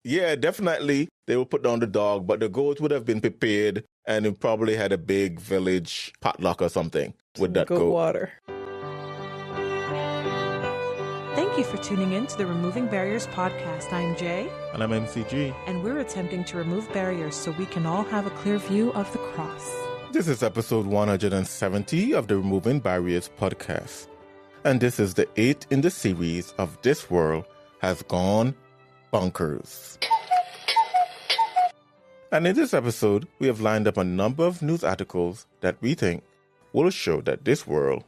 Yeah, definitely they would put down the dog, but the goat would have been prepared and it probably had a big village potluck or something with that goat. Water. Thank you for tuning in to the Removing Barriers podcast. I'm Jay. And I'm MCG. And we're attempting to remove barriers so we can all have a clear view of the cross. This is episode 170 of the Removing Barriers podcast. And this is the 8th in the series of This World Has Gone Bonkers. And in this episode, we have lined up a number of news articles that we think will show that this world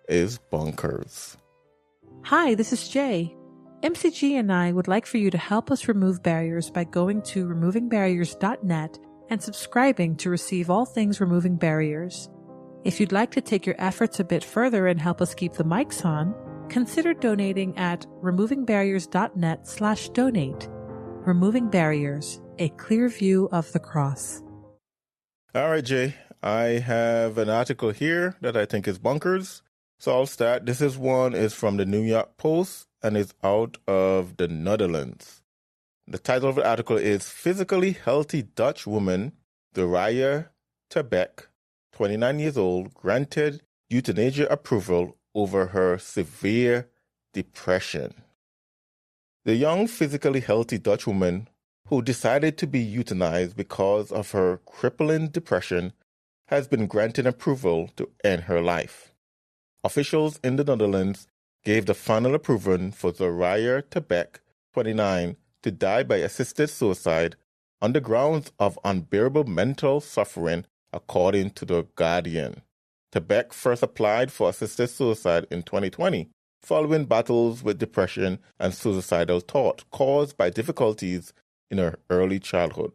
is bonkers. Hi, this is Jay. MCG and I would like for you to help us remove barriers by going to removingbarriers.net and subscribing to receive all things removing barriers. If you'd like to take your efforts a bit further and help us keep the mics on, consider donating at removingbarriers.net/donate. Removing Barriers, a clear view of the cross. All right, Jay, I have an article here that I think is bonkers. So I'll start. This is from the New York Post and is out of the Netherlands. The title of the article is Physically Healthy Dutch Woman Zoraya to Beek, 29 years old, granted euthanasia approval over her severe depression. The young physically healthy Dutch woman who decided to be euthanized because of her crippling depression has been granted approval to end her life. Officials in the Netherlands gave the final approval for Zoraya to Beek, 29, to die by assisted suicide on the grounds of unbearable mental suffering, according to The Guardian. Beek first applied for assisted suicide in 2020, following battles with depression and suicidal thought caused by difficulties in her early childhood.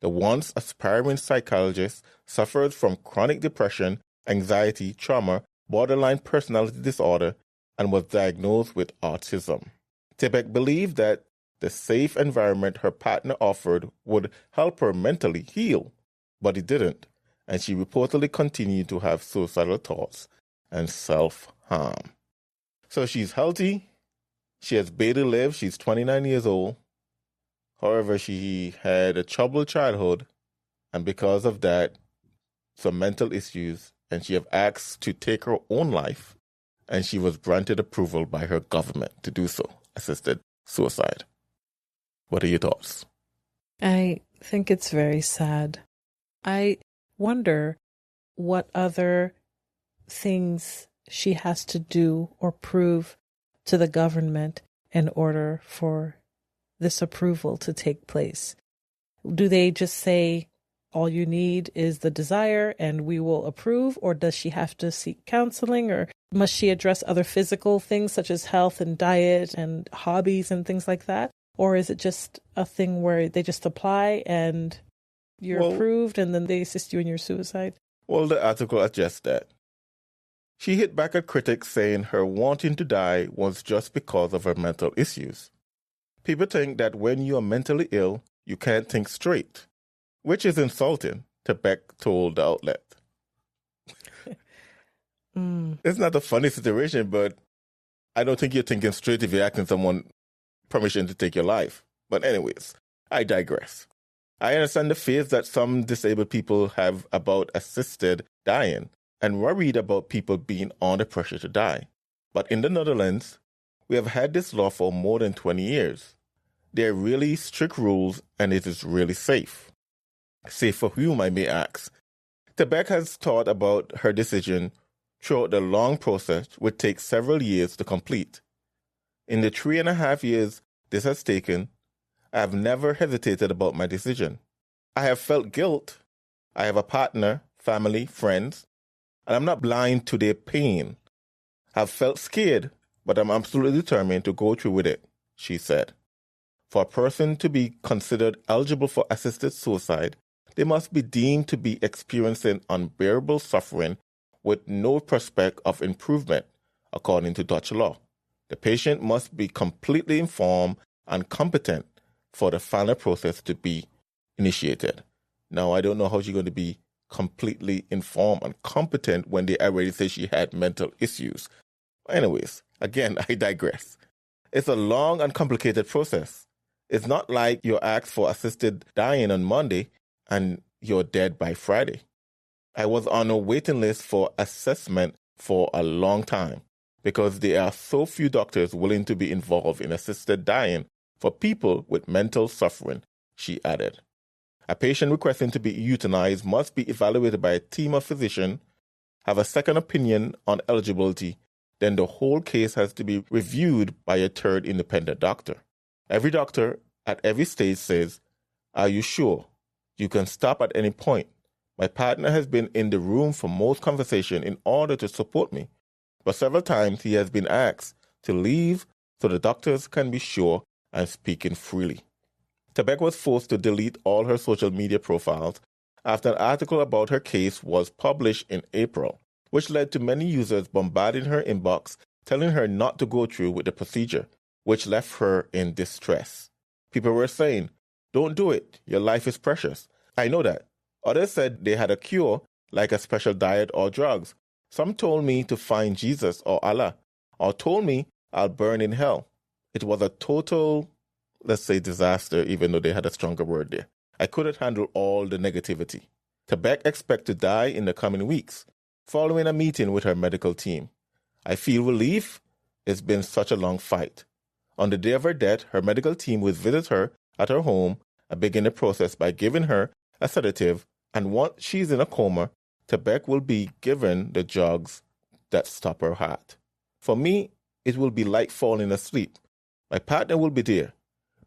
The once aspiring psychologist suffered from chronic depression, anxiety, trauma, borderline personality disorder, and was diagnosed with autism. Beek believed that the safe environment her partner offered would help her mentally heal, but it didn't, and she reportedly continued to have suicidal thoughts and self-harm. So she's healthy, she has barely lived, she's 29 years old. However, she had a troubled childhood, and because of that, some mental issues, and she have asked to take her own life, and she was granted approval by her government to do so, assisted suicide. What are your thoughts? I think it's very sad. I wonder what other things she has to do or prove to the government in order for this approval to take place. Do they just say, all you need is the desire and we will approve? Or does she have to seek counseling? Or must she address other physical things such as health and diet and hobbies and things like that? Or is it just a thing where they just apply and you're approved and then they assist you in your suicide? Well, the article adjusts that. She hit back at critics saying her wanting to die was just because of her mental issues. People think that when you are mentally ill, you can't think straight, which is insulting, Beek told the outlet. It's not a funny situation, but I don't think you're thinking straight if you're asking someone permission to take your life. But anyways, I digress. I understand the fears that some disabled people have about assisted dying and worried about people being under pressure to die. But in the Netherlands, we have had this law for more than 20 years. There are really strict rules and it is really safe. Safe for whom, I may ask? Beek has thought about her decision throughout the long process, which takes several years to complete. In the 3.5 years this has taken, I have never hesitated about my decision. I have felt guilt. I have a partner, family, friends, and I'm not blind to their pain. I've felt scared, but I'm absolutely determined to go through with it, she said. For a person to be considered eligible for assisted suicide, they must be deemed to be experiencing unbearable suffering with no prospect of improvement, according to Dutch law. The patient must be completely informed and competent for the final process to be initiated. Now, I don't know how she's going to be completely informed and competent when they already say she had mental issues. Anyways, again, I digress. It's a long and complicated process, It's not like you're asked for assisted dying on Monday and you're dead by Friday. I was on a waiting list for assessment for a long time because there are so few doctors willing to be involved in assisted dying for people with mental suffering, she added. A patient requesting to be euthanized must be evaluated by a team of physicians, have a second opinion on eligibility, then the whole case has to be reviewed by a third independent doctor. Every doctor at every stage says, "Are you sure? You can stop at any point." My partner has been in the room for most conversation in order to support me, but several times he has been asked to leave so the doctors can be sure I'm speaking freely. Beek was forced to delete all her social media profiles after an article about her case was published in April, which led to many users bombarding her inbox, telling her not to go through with the procedure, which left her in distress. People were saying, "Don't do it. Your life is precious." I know that. Others said they had a cure, like a special diet or drugs. Some told me to find Jesus or Allah, or told me I'll burn in hell. It was a total, let's say, disaster, even though they had a stronger word there. I couldn't handle all the negativity. Beek expects to die in the coming weeks, following a meeting with her medical team. I feel relief. It's been such a long fight. On the day of her death, her medical team will visit her at her home and begin the process by giving her a sedative, and once she's in a coma, Beek will be given the drugs that stop her heart. For me, it will be like falling asleep. My partner will be there,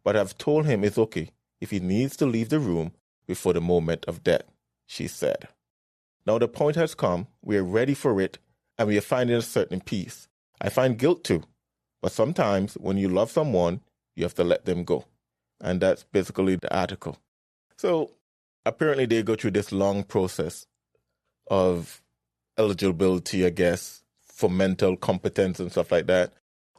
but I've told him it's okay if he needs to leave the room before the moment of death, she said. Now the point has come, we are ready for it, and we are finding a certain peace. I find guilt too, but sometimes when you love someone, you have to let them go. And that's basically the article. So apparently they go through this long process of eligibility, I guess, for mental competence and stuff like that,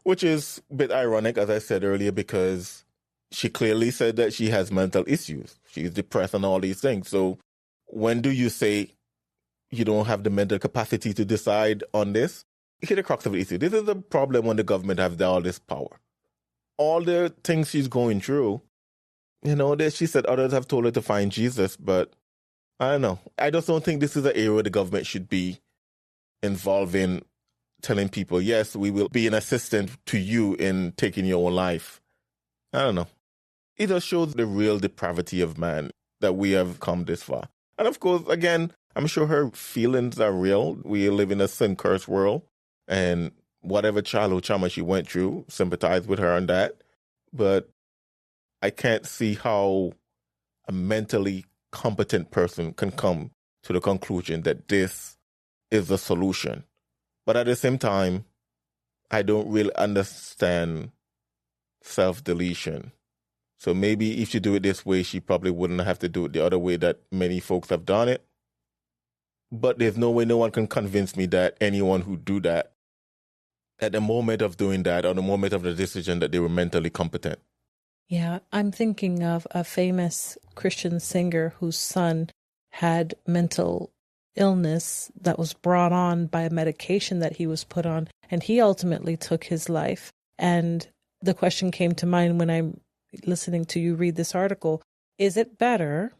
which is a bit ironic, as I said earlier, because she clearly said that she has mental issues. She's depressed and all these things. So when do you say you don't have the mental capacity to decide on this? Here's the crux of the issue. This is the problem when the government has all this power. All the things she's going through, that she said others have told her to find Jesus, but I don't know. I just don't think this is an area where the government should be involved in telling people, yes, we will be an assistant to you in taking your own life. I don't know. It just shows the real depravity of man that we have come this far. And of course, again, I'm sure her feelings are real. We live in a sin-cursed world, and whatever childhood trauma she went through, sympathize with her on that. But I can't see how a mentally competent person can come to the conclusion that this is the solution. But at the same time, I don't really understand self-deletion. So maybe if you do it this way, she probably wouldn't have to do it the other way that many folks have done it. But there's no way no one can convince me that anyone who do that at the moment of doing that or the moment of the decision that they were mentally competent. Yeah, I'm thinking of a famous Christian singer whose son had mental illness that was brought on by a medication that he was put on, and he ultimately took his life. And the question came to mind when I'm listening to you read this article, is it better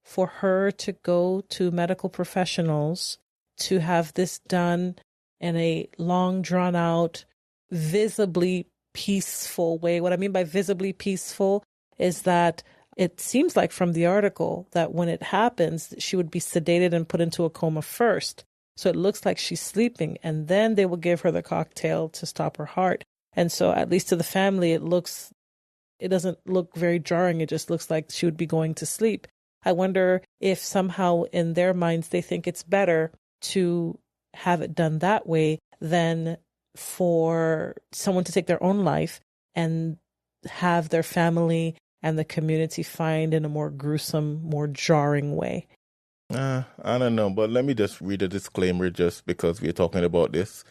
for her to go to medical professionals to have this done in a long, drawn out, visibly peaceful way? What I mean by visibly peaceful is that it seems like from the article that when it happens, she would be sedated and put into a coma first. So it looks like she's sleeping, and then they will give her the cocktail to stop her heart. And so at least to the family, it doesn't look very jarring. It just looks like she would be going to sleep. I wonder if somehow in their minds they think it's better to have it done that way than for someone to take their own life and have their family and the community find in a more gruesome, more jarring way. I don't know, but let me just read a disclaimer just because we're talking about this.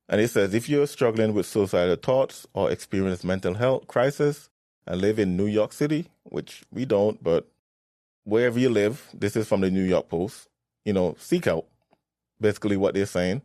And it says, if you're struggling with suicidal thoughts or experience mental health crisis and live in New York City, which we don't, but wherever you live, this is from the New York Post, seek help. Basically what they're saying.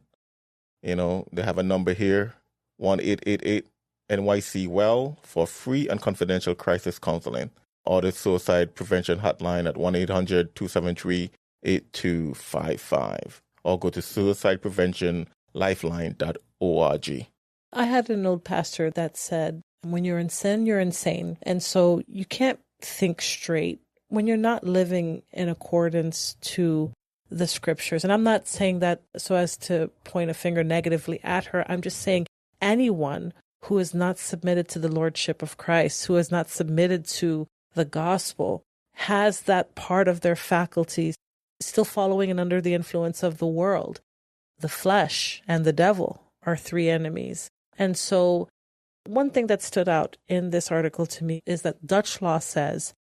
They have a number here, 1-888 NYC Well for free and confidential crisis counseling, or the suicide prevention hotline at 1-800-273-8255, or go to suicidepreventionlifeline.org. I had an old pastor that said, when you're in sin, you're insane. And so you can't think straight when you're not living in accordance to the scriptures. And I'm not saying that so as to point a finger negatively at her. I'm just saying anyone who is not submitted to the lordship of Christ, who is not submitted to the gospel, has that part of their faculties still following and under the influence of the world. The flesh and the devil are three enemies. And so one thing that stood out in this article to me is that Dutch law says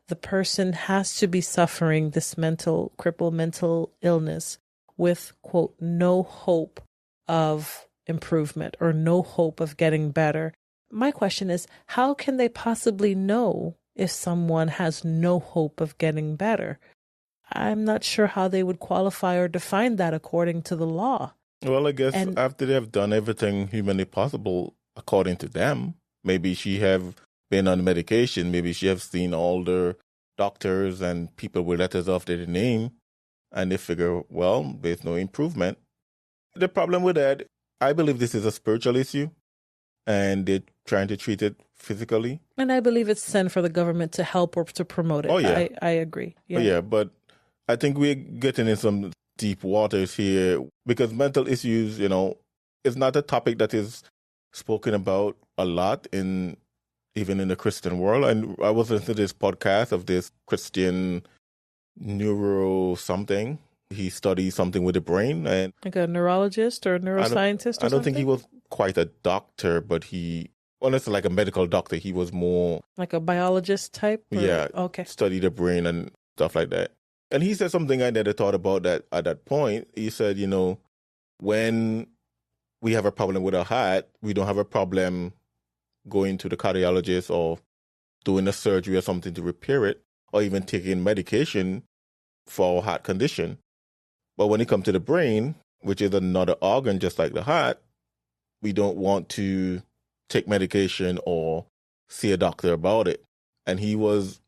the person has to be suffering this mental illness with, quote, no hope of improvement or no hope of getting better. My question is, how can they possibly know if someone has no hope of getting better? I'm not sure how they would qualify or define that according to the law. Well, I guess after they have done everything humanly possible, according to them, maybe she have been on medication, maybe she have seen all the doctors and people with letters after their name, and they figure, well, there's no improvement. The problem with that, I believe this is a spiritual issue, and they're trying to treat it physically. And I believe it's sin for the government to help or to promote it. Oh, yeah. I agree. Yeah. Oh, yeah, but I think we're getting in some deep waters here because mental issues, is not a topic that is spoken about a lot even in the Christian world. And I was listening to this podcast of this Christian neuro something. He studies something with the brain. And like a neurologist or a neuroscientist I don't think he was quite a doctor, but honestly, like a medical doctor, he was more like a biologist type? Yeah. Okay. Study the brain and stuff like that. And he said something I never thought about that at that point. He said, when we have a problem with our heart, we don't have a problem going to the cardiologist or doing a surgery or something to repair it, or even taking medication for our heart condition. But when it comes to the brain, which is another organ just like the heart, we don't want to take medication or see a doctor about it. And he was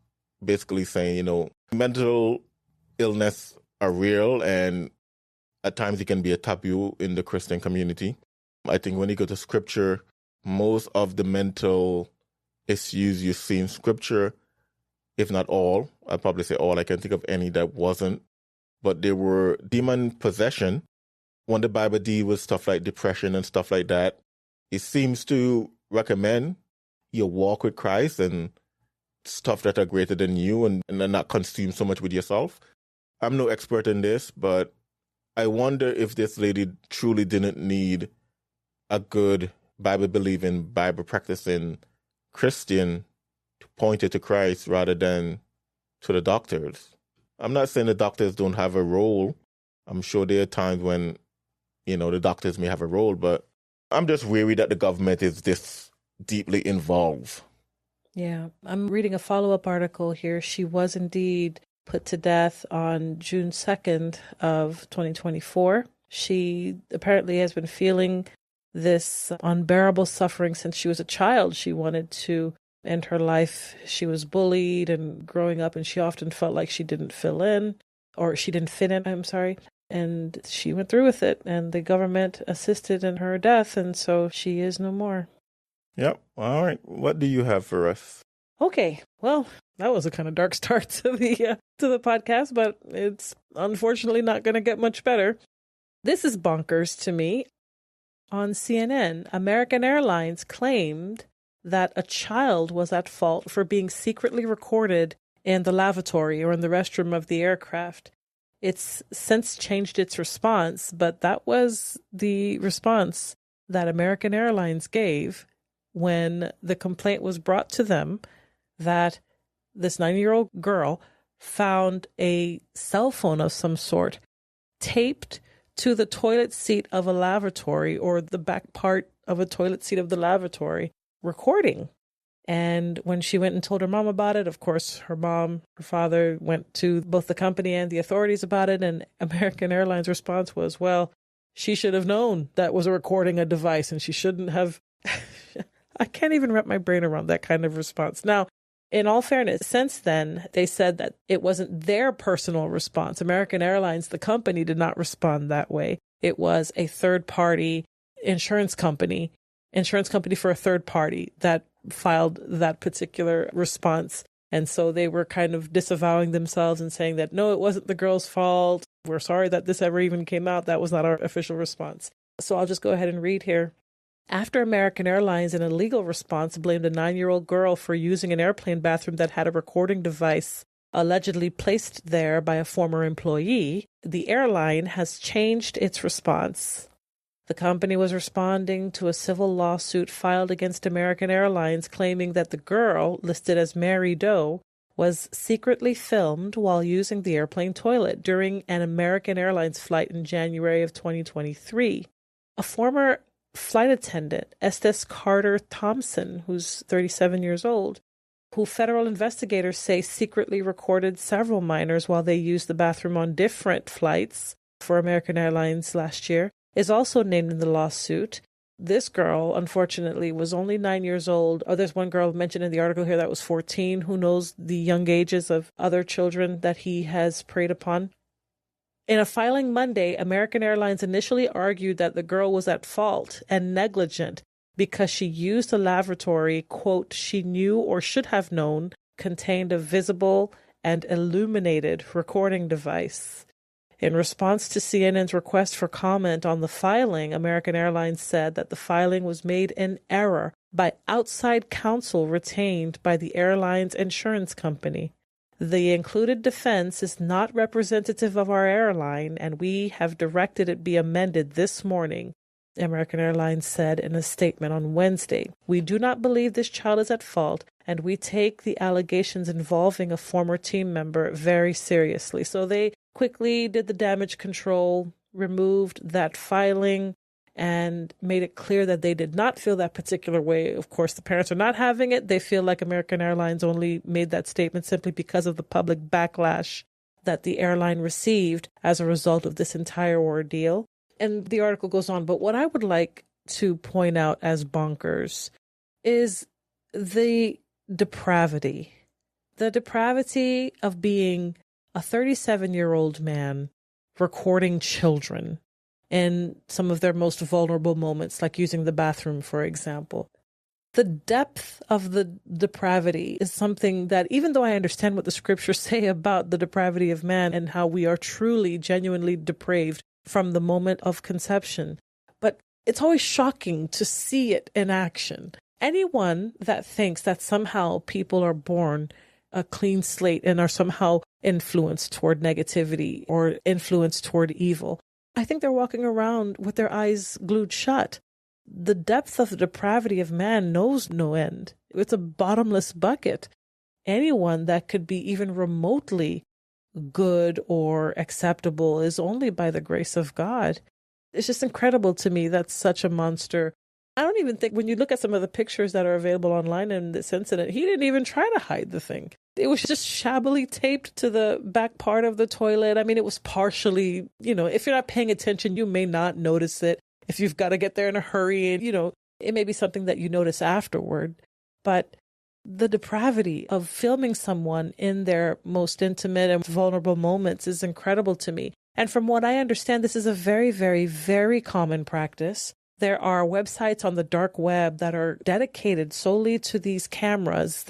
basically saying, mental illness are real, and at times it can be a taboo in the Christian community. I think when you go to scripture, most of the mental issues you see in scripture, if not all, I'd probably say all, I can't think of any that wasn't, but there were demon possession. When the Bible deals with stuff like depression and stuff like that, it seems to recommend you walk with Christ and stuff that are greater than you and not consume so much with yourself. I'm no expert in this, but I wonder if this lady truly didn't need a good Bible-believing, Bible-practicing Christian to point her to Christ rather than to the doctors. I'm not saying the doctors don't have a role. I'm sure there are times when, the doctors may have a role, but I'm just weary that the government is this deeply involved. Yeah, I'm reading a follow-up article here. She was indeed put to death on June 2nd of 2024. She apparently has been feeling this unbearable suffering since she was a child. She wanted to end her life. She was bullied and growing up, and she often felt like she didn't fit in. And she went through with it, and the government assisted in her death, and so she is no more. Yep. All right. What do you have for us? Okay. Well, that was a kind of dark start to the podcast, but it's unfortunately not going to get much better. This is bonkers to me. On CNN, American Airlines claimed that a child was at fault for being secretly recorded in the lavatory or in the restroom of the aircraft. It's since changed its response, but that was the response that American Airlines gave when the complaint was brought to them that this 9-year-old girl found a cell phone of some sort taped to the toilet seat of a lavatory or the back part of a toilet seat of the lavatory recording. And when she went and told her mom about it, of course, her father went to both the company and the authorities about it. And American Airlines' response was, well, she should have known that was a recording a device and she shouldn't have I can't even wrap my brain around that kind of response. Now, in all fairness, since then, they said that it wasn't their personal response. American Airlines, the company, did not respond that way. It was a third-party insurance company for a third party that filed that particular response. And so they were kind of disavowing themselves and saying that, no, it wasn't the girl's fault. We're sorry that this ever even came out. That was not our official response. So I'll just go ahead and read here. After American Airlines, in a legal response, blamed a 9-year-old girl for using an airplane bathroom that had a recording device allegedly placed there by a former employee, the airline has changed its response. The company was responding to a civil lawsuit filed against American Airlines claiming that the girl, listed as Mary Doe, was secretly filmed while using the airplane toilet during an American Airlines flight in January of 2023. A former flight attendant, Estes Carter Thompson, who's 37 years old, who federal investigators say secretly recorded several minors while they used the bathroom on different flights for American Airlines last year, is also named in the lawsuit. This girl, unfortunately, was only 9 years old. Oh, there's one girl mentioned in the article here that was 14. Who knows the young ages of other children that he has preyed upon? In a filing Monday, American Airlines initially argued that the girl was at fault and negligent because she used a lavatory, quote, she knew or should have known contained a visible and illuminated recording device. In response to CNN's request for comment on the filing, American Airlines said that the filing was made in error by outside counsel retained by the airline's insurance company. The included defense is not representative of our airline, and we have directed it be amended this morning, American Airlines said in a statement on Wednesday. We do not believe this child is at fault, and we take the allegations involving a former team member very seriously. So they quickly did the damage control, removed that filing, and made it clear that they did not feel that particular way. Of course, the parents are not having it. They feel like American Airlines only made that statement simply because of the public backlash that the airline received as a result of this entire ordeal. And the article goes on, but what I would like to point out as bonkers is the depravity. The depravity of being a 37-year-old man recording children in some of their most vulnerable moments, like using the bathroom, for example. The depth of the depravity is something that, even though I understand what the scriptures say about the depravity of man and how we are truly, genuinely depraved from the moment of conception, but it's always shocking to see it in action. Anyone that thinks that somehow people are born a clean slate and are somehow influenced toward negativity or influenced toward evil, I think they're walking around with their eyes glued shut. The depth of the depravity of man knows no end. It's a bottomless bucket. Anyone that could be even remotely good or acceptable is only by the grace of God. It's just incredible to me that such a monster. I don't even think, when you look at some of the pictures that are available online in this incident, he didn't even try to hide the thing. It was just shabbily taped to the back part of the toilet. I mean, it was partially, if you're not paying attention, you may not notice it. If you've got to get there in a hurry, and, it may be something that you notice afterward. But the depravity of filming someone in their most intimate and vulnerable moments is incredible to me. And from what I understand, this is a very, very, very common practice. There are websites on the dark web that are dedicated solely to these cameras,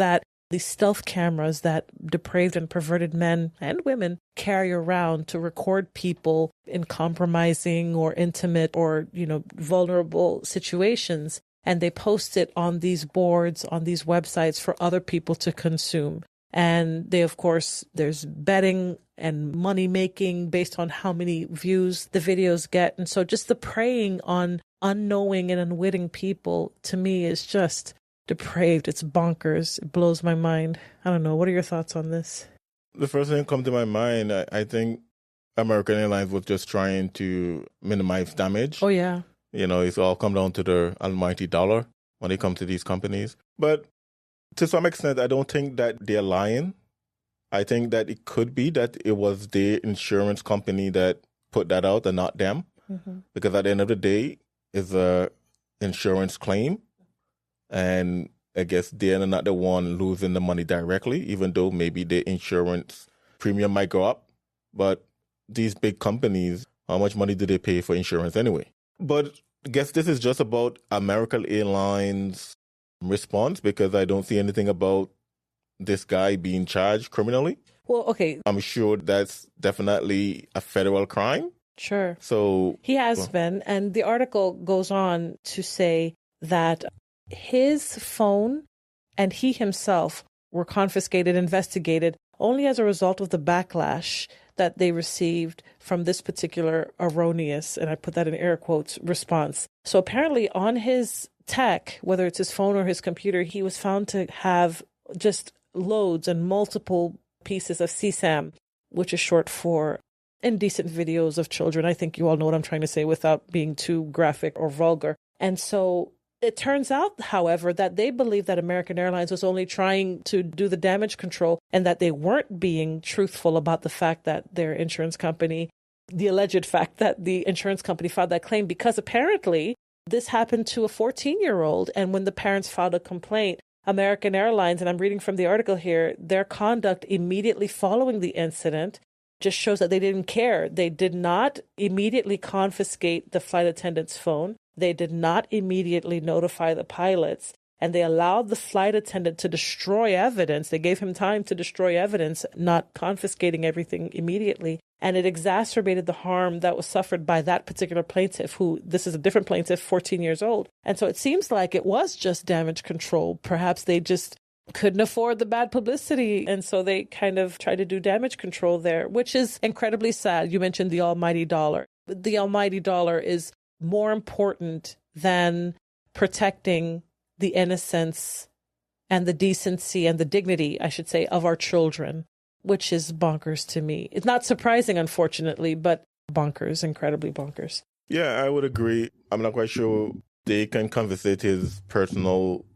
these stealth cameras that depraved and perverted men and women carry around to record people in compromising or intimate or, vulnerable situations. And they post it on these boards, on these websites for other people to consume. And they, of course, there's betting and money making based on how many views the videos get. And so just the preying on unknowing and unwitting people, to me, is just depraved. It's bonkers. It blows my mind. I don't know. What are your thoughts on this? The first thing that comes to my mind, I think American Airlines was just trying to minimize damage. Oh, yeah. It's all come down to the almighty dollar when it comes to these companies. But to some extent, I don't think that they're lying. I think that it could be that it was the insurance company that put that out and not them. Mm-hmm. Because at the end of the day, it's an insurance claim. And I guess they're not the one losing the money directly, even though maybe the insurance premium might go up. But these big companies, how much money do they pay for insurance anyway? But I guess this is just about American Airlines response, because I don't see anything about this guy being charged criminally. Well, okay. I'm sure that's definitely a federal crime. Sure. So he has been. And the article goes on to say that his phone and he himself were confiscated, investigated only as a result of the backlash that they received from this particular erroneous, and I put that in air quotes, response. So apparently on his tech, whether it's his phone or his computer, he was found to have just loads and multiple pieces of CSAM, which is short for indecent videos of children. I think you all know what I'm trying to say without being too graphic or vulgar. And so it turns out, however, that they believe that American Airlines was only trying to do the damage control and that they weren't being truthful about the fact that their insurance company, the alleged fact that the insurance company filed that claim, because apparently this happened to a 14-year-old. And when the parents filed a complaint, American Airlines, and I'm reading from the article here, their conduct immediately following the incident just shows that they didn't care. They did not immediately confiscate the flight attendant's phone. They did not immediately notify the pilots, and they allowed the flight attendant to destroy evidence. They gave him time to destroy evidence, not confiscating everything immediately. And it exacerbated the harm that was suffered by that particular plaintiff, who, this is a different plaintiff, 14 years old. And so it seems like it was just damage control. Perhaps they just couldn't afford the bad publicity. And so they kind of tried to do damage control there, which is incredibly sad. You mentioned the almighty dollar. The almighty dollar is more important than protecting the innocence and the decency and the dignity, I should say, of our children, which is bonkers to me. It's not surprising, unfortunately, but bonkers, incredibly bonkers. Yeah, I would agree. I'm not quite sure they can confiscate his personal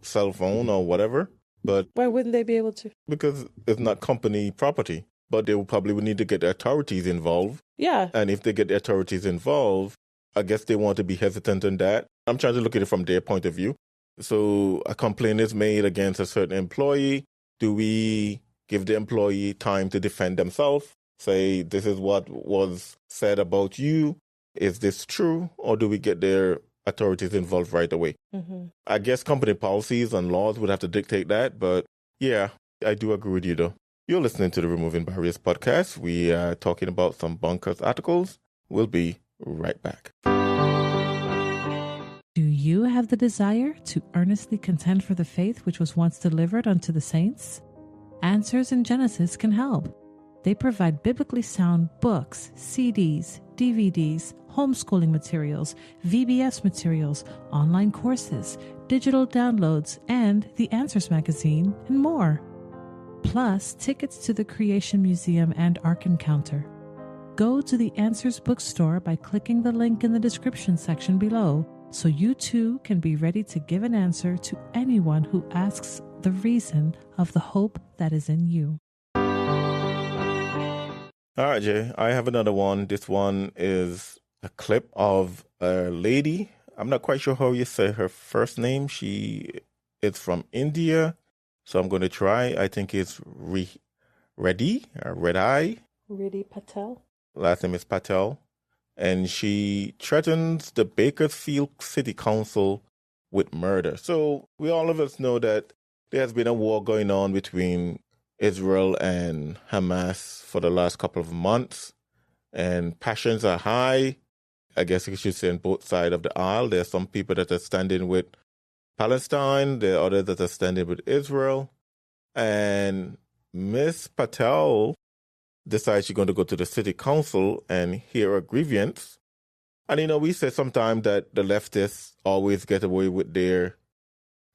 cell phone or whatever, but why wouldn't they be able to? Because it's not company property, but they will probably need to get the authorities involved. Yeah. And if they get the authorities involved, I guess they want to be hesitant on that. I'm trying to look at it from their point of view. So a complaint is made against a certain employee. Do we give the employee time to defend themselves? Say, this is what was said about you. Is this true? Or do we get their authorities involved right away? Mm-hmm. I guess company policies and laws would have to dictate that. But yeah, I do agree with you, though. You're listening to the Removing Barriers podcast. We are talking about some Bonkers articles. We'll be right back. Do you have the desire to earnestly contend for the faith which was once delivered unto the saints? Answers in Genesis can help. They provide biblically sound books, CDs, DVDs, homeschooling materials, VBS materials, online courses, digital downloads, and the Answers magazine, and more. Plus, tickets to the Creation Museum and Ark Encounter. Go to the Answers bookstore by clicking the link in the description section below, so you too can be ready to give an answer to anyone who asks the reason of the hope that is in you. All right, Jay, I have another one. This one is a clip of a lady. I'm not quite sure how you say her first name. She is from India, so I'm going to try. I think it's Reddy Patel. Last name is Patel. And she threatens the Bakersfield City Council with murder. So all of us know that there has been a war going on between Israel and Hamas for the last couple of months. And passions are high. I guess you should say on both sides of the aisle. There are some people that are standing with Palestine. There are others that are standing with Israel. And Miss Patel decides she's going to go to the city council and hear a grievance. And, we say sometimes that the leftists always get away with their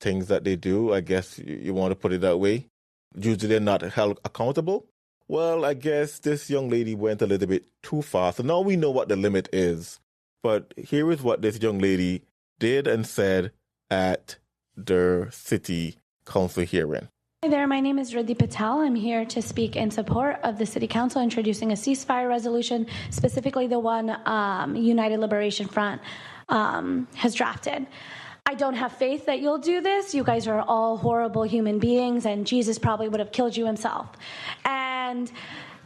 things that they do. I guess you want to put it that way. Usually they're not held accountable. Well, I guess this young lady went a little bit too far. So now we know what the limit is. But here is what this young lady did and said at the city council hearing. Hi there, my name is Reddy Patel. I'm here to speak in support of the City Council introducing a ceasefire resolution, specifically the one United Liberation Front has drafted. I don't have faith that you'll do this. You guys are all horrible human beings, and Jesus probably would have killed you himself. And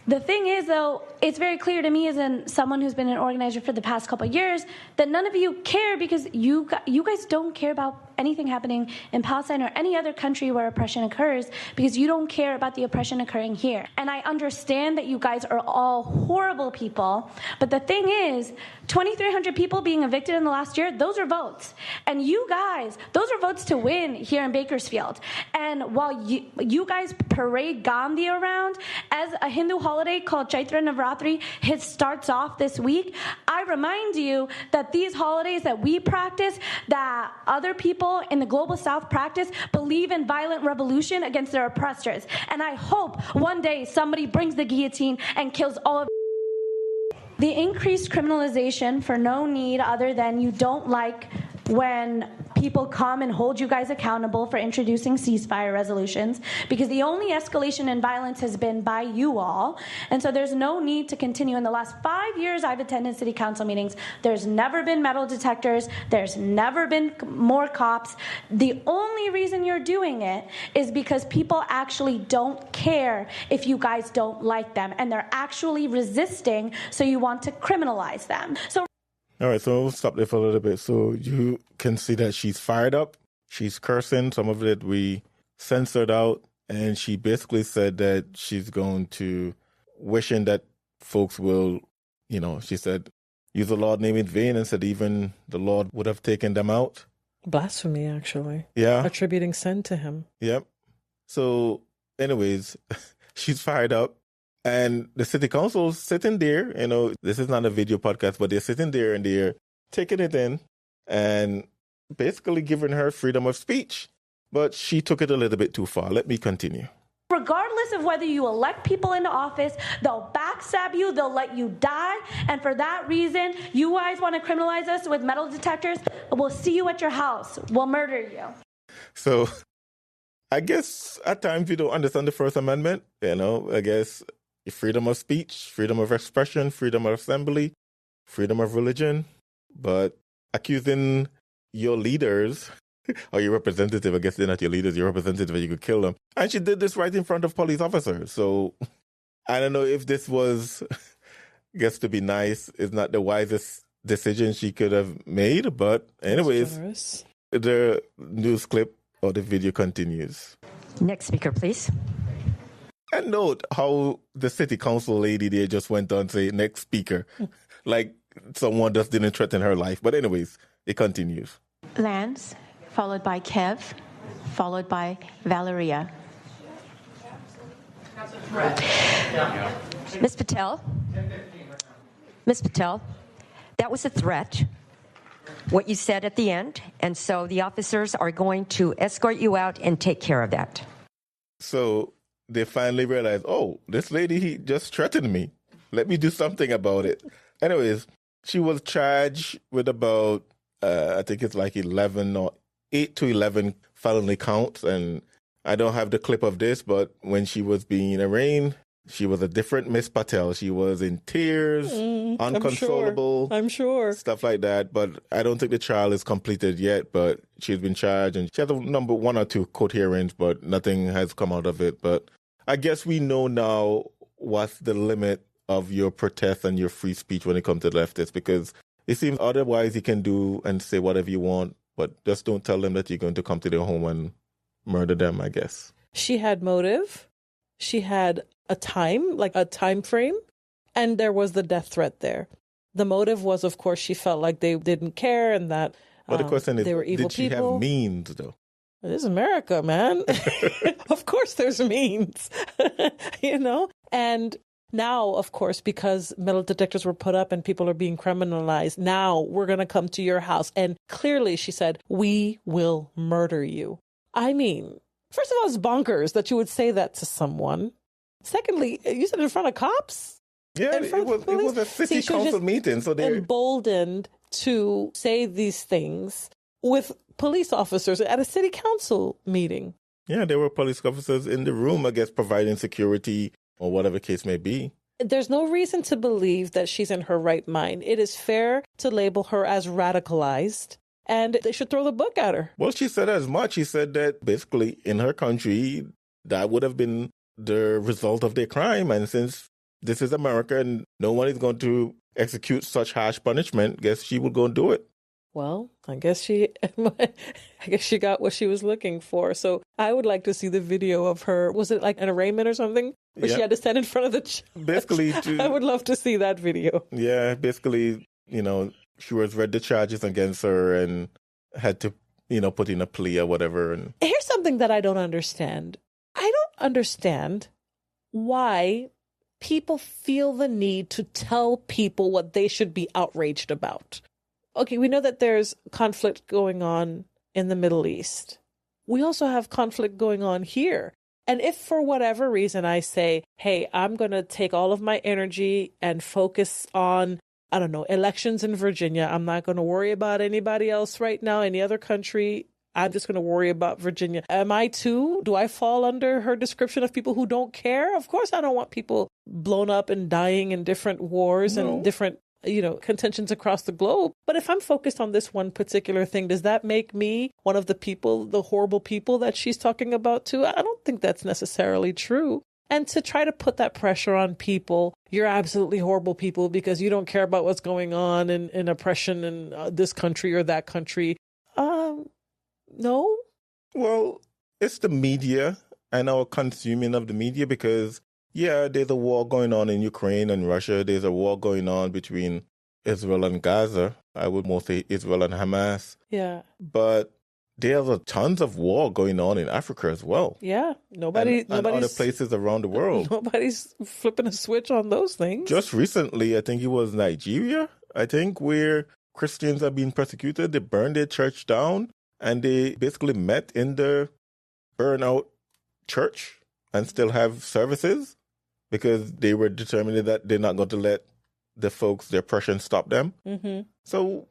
the thing is, though, it's very clear to me as someone who's been an organizer for the past couple of years that none of you care, because you guys don't care about anything happening in Palestine or any other country where oppression occurs, because you don't care about the oppression occurring here. And I understand that you guys are all horrible people, but the thing is, 2,300 people being evicted in the last year, those are votes. And you guys, those are votes to win here in Bakersfield. And while you guys parade Gandhi around as a Hindu holiday called Chaitra Navratri starts off this week, I remind you that these holidays that we practice, that other people in the global south practice, believe in violent revolution against their oppressors. And I hope one day somebody brings the guillotine and kills all of the increased criminalization for no need other than you don't like when people come and hold you guys accountable for introducing ceasefire resolutions, because the only escalation in violence has been by you all. And so there's no need to continue. In the last 5 years I've attended city council meetings, there's never been metal detectors, there's never been more cops. The only reason you're doing it is because people actually don't care if you guys don't like them, and they're actually resisting, so you want to criminalize them. So all right, so we'll stop there for a little bit. So you can see that she's fired up. She's cursing. Some of it we censored out. And she basically said that she's going to, wishing that folks will, she said, use the Lord's name in vain, and said even the Lord would have taken them out. Blasphemy, actually. Yeah. Attributing sin to him. Yep. So anyways, she's fired up. And the city council's sitting there, this is not a video podcast, but they're sitting there and they're taking it in and basically giving her freedom of speech. But she took it a little bit too far. Let me continue. Regardless of whether you elect people into office, they'll backstab you, they'll let you die. And for that reason, you guys want to criminalize us with metal detectors? We'll see you at your house. We'll murder you. So I guess at times you don't understand the First Amendment. I guess freedom of speech, freedom of expression, freedom of assembly, freedom of religion, but accusing your leaders or your representative, I guess they're not your leaders, your representative, you could kill them. And she did this right in front of police officers. So I don't know if this was, I guess to be nice, is not the wisest decision she could have made. But anyways, the news clip or the video continues. Next speaker, please. And note how the city council lady there just went on to say, next speaker, like someone just didn't threaten her life. But anyways, it continues. Lance, followed by Kev, followed by Valeria. Ms. Patel, that was a threat, what you said at the end. And so the officers are going to escort you out and take care of that. So they finally realized, this lady, he just threatened me. Let me do something about it. Anyways, she was charged with about, I think it's like 11 or 8 to 11 felony counts. And I don't have the clip of this, but when she was being arraigned, she was a different Miss Patel. She was in tears, unconsolable. I'm sure. Stuff like that. But I don't think the trial is completed yet, but she's been charged. And she has a number 1 or 2 court hearings, but nothing has come out of it. But I guess we know now what's the limit of your protest and your free speech when it comes to leftists, because it seems otherwise you can do and say whatever you want, but just don't tell them that you're going to come to their home and murder them, I guess. She had motive. She had a time frame, and there was the death threat there. The motive was, of course, she felt like they didn't care and that but the question is, they were evil did she people. have means, though? It is America, man. Of course there's means, And now, of course, because metal detectors were put up and people are being criminalized, now we're going to come to your house. And clearly she said, we will murder you. I mean, first of all, it's bonkers that you would say that to someone. Secondly, you said in front of cops? Yeah, it was a city council meeting. So they're emboldened to say these things with police officers at a city council meeting. Yeah, there were police officers in the room, I guess, providing security or whatever case may be. There's no reason to believe that she's in her right mind. It is fair to label her as radicalized and they should throw the book at her. Well, she said as much. She said that basically in her country, that would have been the result of their crime. And since this is America and no one is going to execute such harsh punishment, guess she would go and do it. Well, I guess she got what she was looking for. So I would like to see the video of her. Was it like an arraignment or something? Where she had to stand in front of the judge? Basically, I would love to see that video. Yeah, basically, she was read the charges against her and had to, put in a plea or whatever. And here's something that I don't understand. I don't understand why people feel the need to tell people what they should be outraged about. Okay, we know that there's conflict going on in the Middle East. We also have conflict going on here. And if for whatever reason I say, hey, I'm going to take all of my energy and focus on, I don't know, elections in Virginia. I'm not going to worry about anybody else right now, any other country. I'm just going to worry about Virginia. Am I too? Do I fall under her description of people who don't care? Of course, I don't want people blown up and dying in different wars and different contentions across the globe. But if I'm focused on this one particular thing, does that make me one of the people, the horrible people that she's talking about too? I don't think that's necessarily true. And to try to put that pressure on people, you're absolutely horrible people because you don't care about what's going on in oppression in this country or that country. No. Well, it's the media and our consuming of the media because there's a war going on in Ukraine and Russia. There's a war going on between Israel and Gaza. I would more say Israel and Hamas. Yeah. But there's tons of war going on in Africa as well. Yeah. Nobody's and other places around the world. Nobody's flipping a switch on those things. Just recently, I think it was Nigeria, where Christians are being persecuted. They burned their church down and they basically met in the burnout church and still have services, because they were determined that they're not going to let the folks, their oppression, stop them. Mm-hmm. So,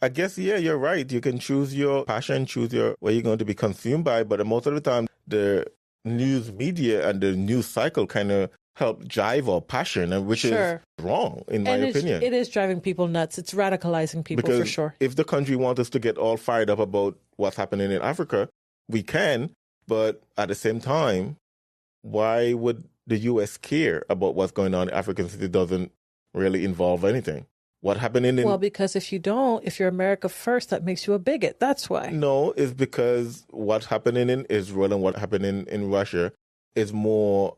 I guess, you're right. You can choose your passion, choose what you're going to be consumed by. But most of the time, the news media and the news cycle kind of help jive our passion, and which is wrong, in my opinion. It is driving people nuts. It's radicalizing people, because for sure. If the country wants us to get all fired up about what's happening in Africa, we can. But at the same time, why would the U.S. care about what's going on in Africa since it doesn't really involve anything? What happened in... Well, because if you're America first, that makes you a bigot. That's why. No, it's because what's happening in Israel and what happened in Russia is more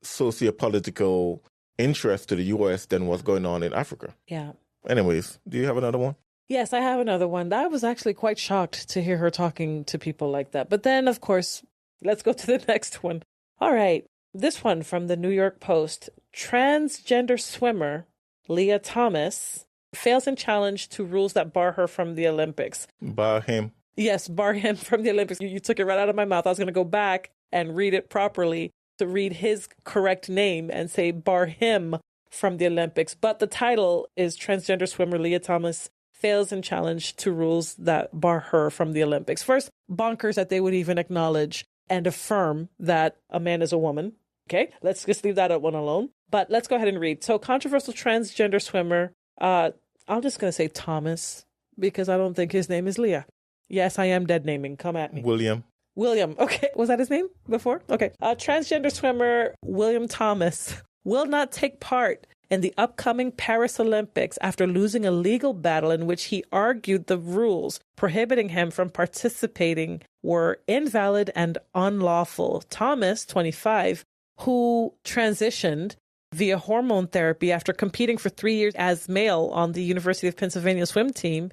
socio-political interest to the U.S. than what's going on in Africa. Yeah. Anyways, do you have another one? Yes, I have another one. I was actually quite shocked to hear her talking to people like that. But then, of course, let's go to the next one. All right. This one from the New York Post. Transgender swimmer Leah Thomas fails in challenge to rules that bar her from the Olympics. Bar him. Yes, bar him from the Olympics. You took it right out of my mouth. I was going to go back and read it properly to read his correct name and say bar him from the Olympics. But the title is Transgender swimmer Leah Thomas fails in challenge to rules that bar her from the Olympics. First, bonkers that they would even acknowledge and affirm that a man is a woman. Okay, let's just leave that one alone. But let's go ahead and read. So, controversial transgender swimmer, I'm just going to say Thomas, because I don't think his name is Leah. Yes, I am dead naming. Come at me. William. Okay, was that his name before? Okay. Transgender swimmer William Thomas will not take part in the upcoming Paris Olympics after losing a legal battle in which he argued the rules prohibiting him from participating were invalid and unlawful. Thomas, 25, who transitioned via hormone therapy after competing for 3 years as male on the University of Pennsylvania swim team,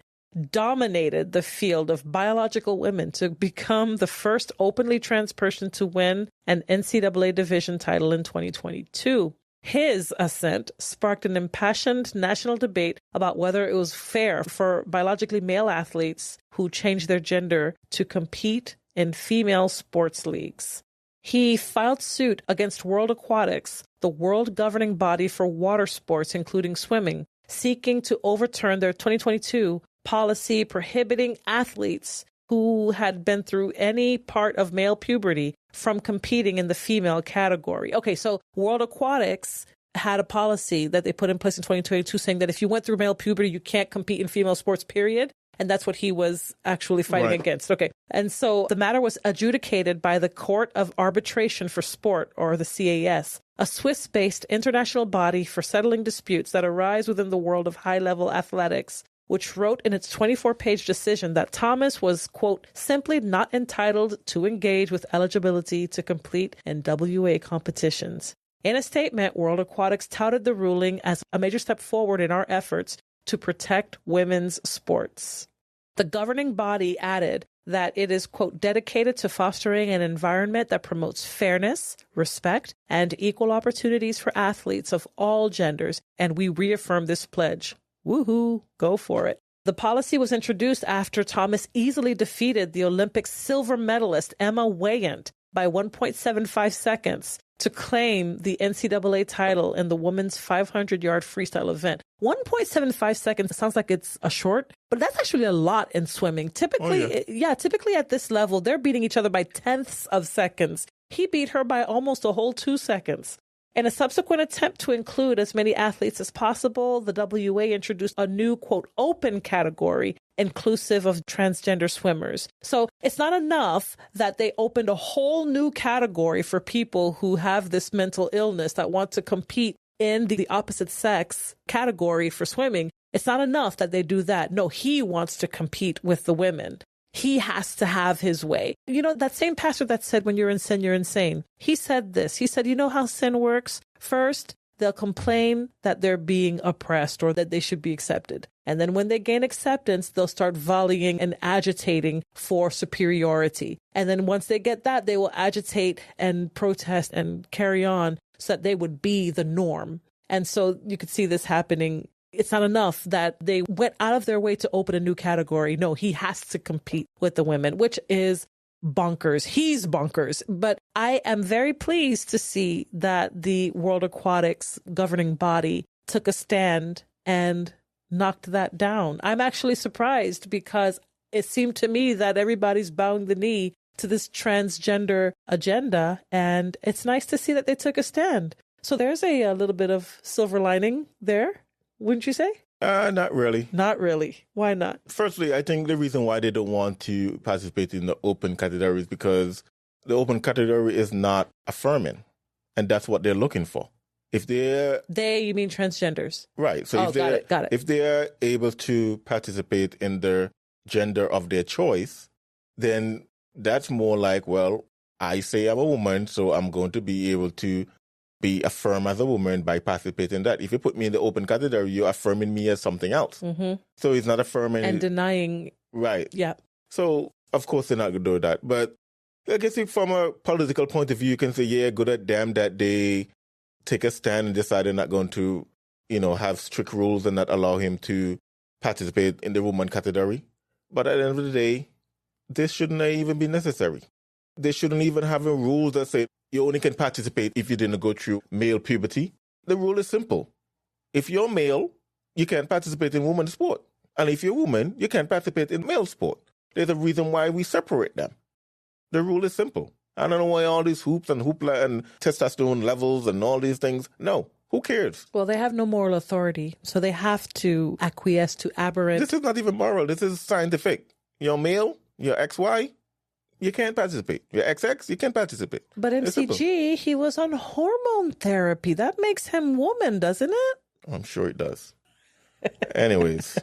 dominated the field of biological women to become the first openly trans person to win an NCAA division title in 2022. His ascent sparked an impassioned national debate about whether it was fair for biologically male athletes who changed their gender to compete in female sports leagues. He filed suit against World Aquatics, the world governing body for water sports, including swimming, seeking to overturn their 2022 policy prohibiting athletes who had been through any part of male puberty from competing in the female category. Okay, so World Aquatics had a policy that they put in place in 2022 saying that if you went through male puberty, you can't compete in female sports, period. And that's what he was actually fighting against. Okay. And so the matter was adjudicated by the Court of Arbitration for Sport, or the CAS, a Swiss-based international body for settling disputes that arise within the world of high-level athletics, which wrote in its 24-page decision that Thomas was, quote, simply not entitled to engage with eligibility to compete in WA competitions. In a statement, World Aquatics touted the ruling as a major step forward in our efforts to protect women's sports. The governing body added that it is, quote, dedicated to fostering an environment that promotes fairness, respect, and equal opportunities for athletes of all genders, and we reaffirm this pledge. Woohoo, go for it. The policy was introduced after Thomas easily defeated the Olympic silver medalist Emma Weyant by 1.75 seconds to claim the NCAA title in the women's 500-yard freestyle event. 1.75 seconds sounds like it's a short, but that's actually a lot in swimming. Typically, typically at this level, they're beating each other by tenths of seconds. He beat her by almost a whole 2 seconds. In a subsequent attempt to include as many athletes as possible, the WA introduced a new, quote, open category inclusive of transgender swimmers. So it's not enough that they opened a whole new category for people who have this mental illness that want to compete in the opposite sex category for swimming. It's not enough that they do that. No, he wants to compete with the women. He has to have his way. You know, that same pastor that said, when you're in sin, you're insane. He said this. He said, you know how sin works? First, they'll complain that they're being oppressed or that they should be accepted. And then when they gain acceptance, they'll start volleying and agitating for superiority. And then once they get that, they will agitate and protest and carry on so that they would be the norm. And so you could see this happening. It's not enough that they went out of their way to open a new category. No, he has to compete with the women, which is bonkers. He's bonkers. But I am very pleased to see that the World Aquatics governing body took a stand and knocked that down. I'm actually surprised because it seemed to me that everybody's bowing the knee to this transgender agenda. And it's nice to see that they took a stand. So there's a little bit of silver lining there. Wouldn't you say? Not really. Not really. Why not? Firstly, I think the reason why they don't want to participate in the open category is because the open category is not affirming. And that's what they're looking for. If they're... You mean transgenders? Right. So got it. If they're able to participate in the gender of their choice, then that's more like, well, I say I'm a woman, so I'm going to be able to be affirmed as a woman by participating in that. If you put me in the open category, you're affirming me as something else. Mm-hmm. So it's not affirming... And denying... Right. Yeah. So, of course, they're not going to do that. But I guess from a political point of view, you can say, yeah, good at them that they take a stand and decide they're not going to, have strict rules and not allow him to participate in the woman category. But at the end of the day, this shouldn't even be necessary. They shouldn't even have rules that say you only can participate if you didn't go through male puberty. The rule is simple. If you're male, you can't participate in women's sport. And if you're a woman, you can't participate in male sport. There's a reason why we separate them. The rule is simple. I don't know why all these hoops and hoopla and testosterone levels and all these things. No. Who cares? Well, they have no moral authority, so they have to acquiesce to aberrant... This is not even moral. This is scientific. You're male, you're XY, you can't participate. You're XX, you can't participate. But MCG, he was on hormone therapy. That makes him woman, doesn't it? I'm sure it does. Anyways,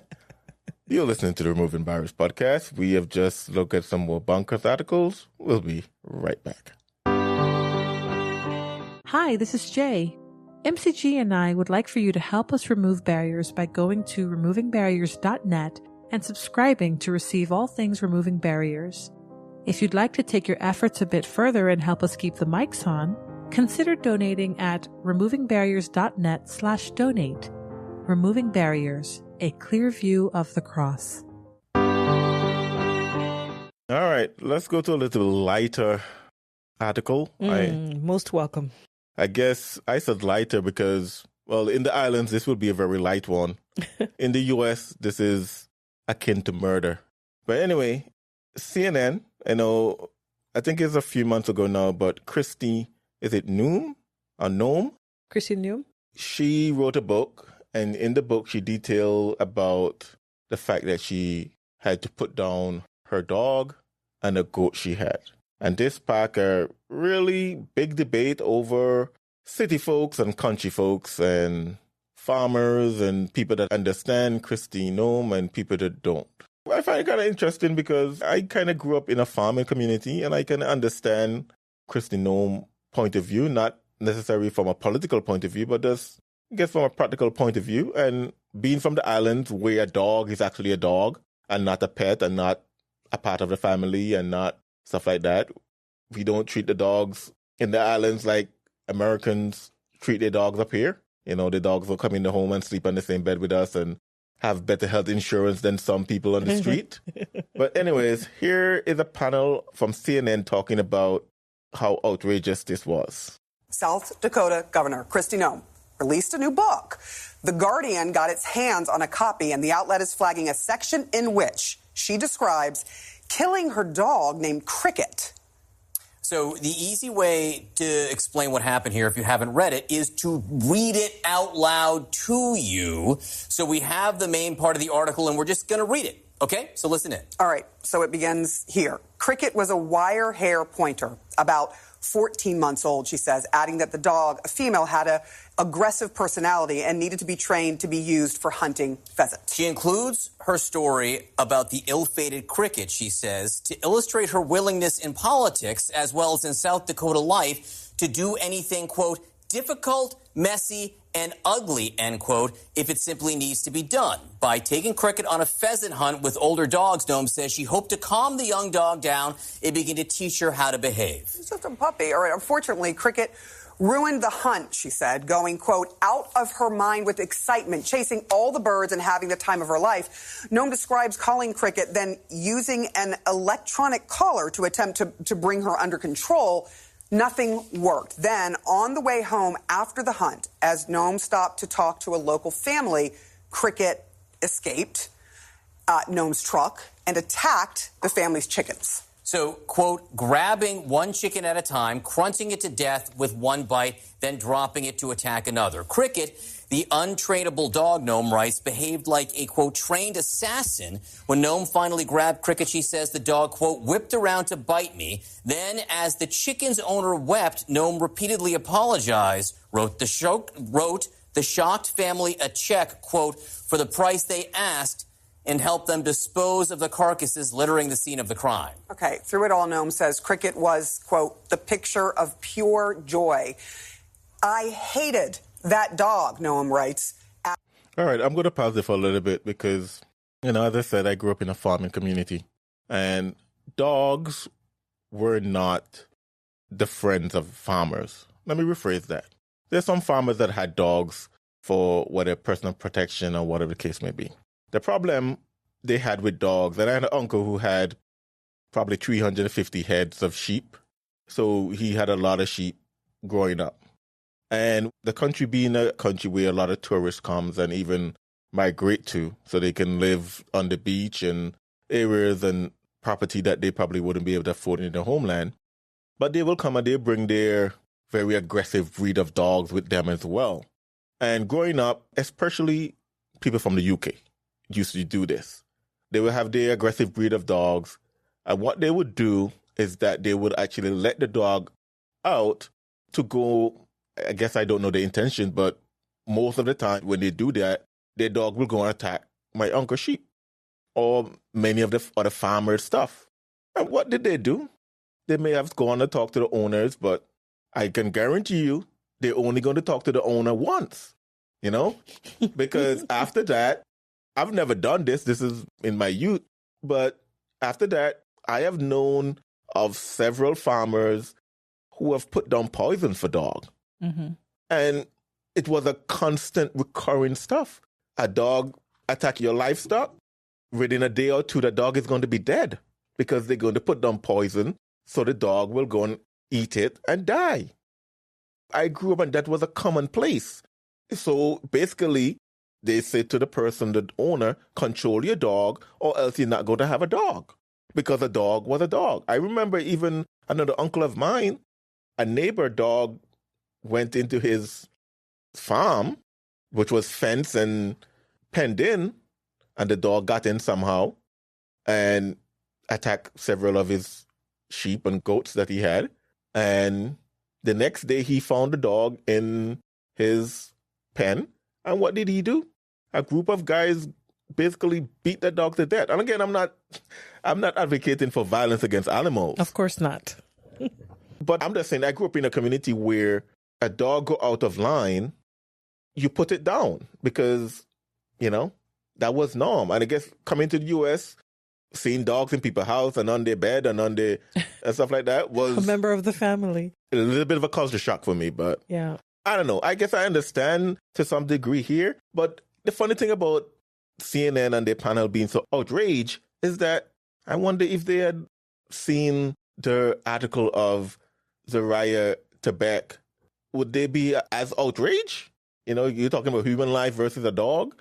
you're listening to the Removing Barriers podcast. We have just looked at some more Bonkers articles. We'll be right back. Hi, this is Jay. MCG and I would like for you to help us remove barriers by going to removingbarriers.net and subscribing to receive all things Removing Barriers. If you'd like to take your efforts a bit further and help us keep the mics on, consider donating at removingbarriers.net/donate. Removing Barriers, a clear view of the cross. All right, let's go to a little lighter article. Most welcome. I guess I said lighter because, well, in the islands, this would be a very light one. In the U.S., this is akin to murder. But anyway, CNN, I think it's a few months ago now, but Kristi, is it Noem or Noem? Kristi Noem? she wrote a book, and in the book she detailed about the fact that she had to put down her dog and a goat she had. And this sparked a really big debate over city folks and country folks and farmers and people that understand Kristi Noem and people that don't. I find it kind of interesting because I kind of grew up in a farming community and I can understand Kristi Noem's point of view, not necessarily from a political point of view, but just, I guess, from a practical point of view. And being from the islands where a dog is actually a dog and not a pet and not a part of the family and not stuff like that. We don't treat the dogs in the islands like Americans treat their dogs up here. You know, the dogs will come in the home and sleep on the same bed with us and have better health insurance than some people on the street. But anyways, here is a panel from CNN talking about how outrageous this was. South Dakota Governor Kristi Noem released a new book. The Guardian got its hands on a copy, and the outlet is flagging a section in which she describes killing her dog named Cricket. So the easy way to explain what happened here, if you haven't read it, is to read it out loud to you. So we have the main part of the article, and we're just going to read it. Okay? So listen in. All right. So it begins here. Cricket was a wire hair pointer, about 14 months old, she says, adding that the dog, a female, had a aggressive personality and needed to be trained to be used for hunting pheasants. She includes her story about the ill-fated Cricket, she says, to illustrate her willingness in politics as well as in South Dakota life to do anything, quote, difficult, messy, and ugly, end quote, if it simply needs to be done. By taking Cricket on a pheasant hunt with older dogs, Noem says she hoped to calm the young dog down and begin to teach her how to behave. It's just a puppy. All right, unfortunately, Cricket ruined the hunt, she said, going, quote, out of her mind with excitement, chasing all the birds and having the time of her life. Noem describes calling Cricket, then using an electronic collar to attempt to bring her under control. Nothing worked. Then, on the way home after the hunt, as Noem stopped to talk to a local family, Cricket escaped Noem's truck and attacked the family's chickens. So, quote, grabbing one chicken at a time, crunching it to death with one bite, then dropping it to attack another. Cricket, the untrainable dog, Noem writes, behaved like a, quote, trained assassin. When Noem finally grabbed Cricket, she says the dog, quote, whipped around to bite me. Then, as the chicken's owner wept, Noem repeatedly apologized, wrote the shocked family a check, quote, for the price they asked, and help them dispose of the carcasses littering the scene of the crime. Okay, through it all, Noem says Cricket was, quote, the picture of pure joy. I hated that dog, Noem writes. All right, I'm going to pause it for a little bit because, as I said, I grew up in a farming community. And dogs were not the friends of farmers. Let me rephrase that. There's some farmers that had dogs for whatever personal protection or whatever the case may be. The problem they had with dogs, and I had an uncle who had probably 350 heads of sheep. So he had a lot of sheep growing up. And the country being a country where a lot of tourists comes and even migrate to, so they can live on the beach and areas and property that they probably wouldn't be able to afford in their homeland. But they will come and they bring their very aggressive breed of dogs with them as well. And growing up, especially people from the UK, used to do this. They would have their aggressive breed of dogs, and what they would do is that they would actually let the dog out to go, I guess I don't know the intention, but most of the time when they do that, their dog will go and attack my uncle's sheep or many of the other farmers' stuff. And what did they do? They may have gone to talk to the owners, but I can guarantee you they're only going to talk to the owner once, because after that, I've never done this. This is in my youth. But after that, I have known of several farmers who have put down poison for dog. Mm-hmm. And it was a constant recurring stuff. A dog attack your livestock. Within a day or two, the dog is going to be dead because they're going to put down poison so the dog will go and eat it and die. I grew up and that was a commonplace. So basically, they say to the person, the owner, control your dog or else you're not going to have a dog because a dog was a dog. I remember even another uncle of mine, a neighbor dog went into his farm, which was fenced and penned in, and the dog got in somehow and attacked several of his sheep and goats that he had. And the next day he found the dog in his pen. And what did he do? A group of guys basically beat the dog to death. And again, I'm not advocating for violence against animals. Of course not. But I'm just saying, I grew up in a community where a dog go out of line, you put it down because, that was norm. And I guess coming to the U.S., seeing dogs in people's house and on their bed and on their and stuff like that was a member of the family. A little bit of a culture shock for me, but yeah, I don't know. I guess I understand to some degree here. But the funny thing about CNN and their panel being so outraged is that I wonder if they had seen the article of Zoraya to Beek, would they be as outraged? You're talking about human life versus a dog,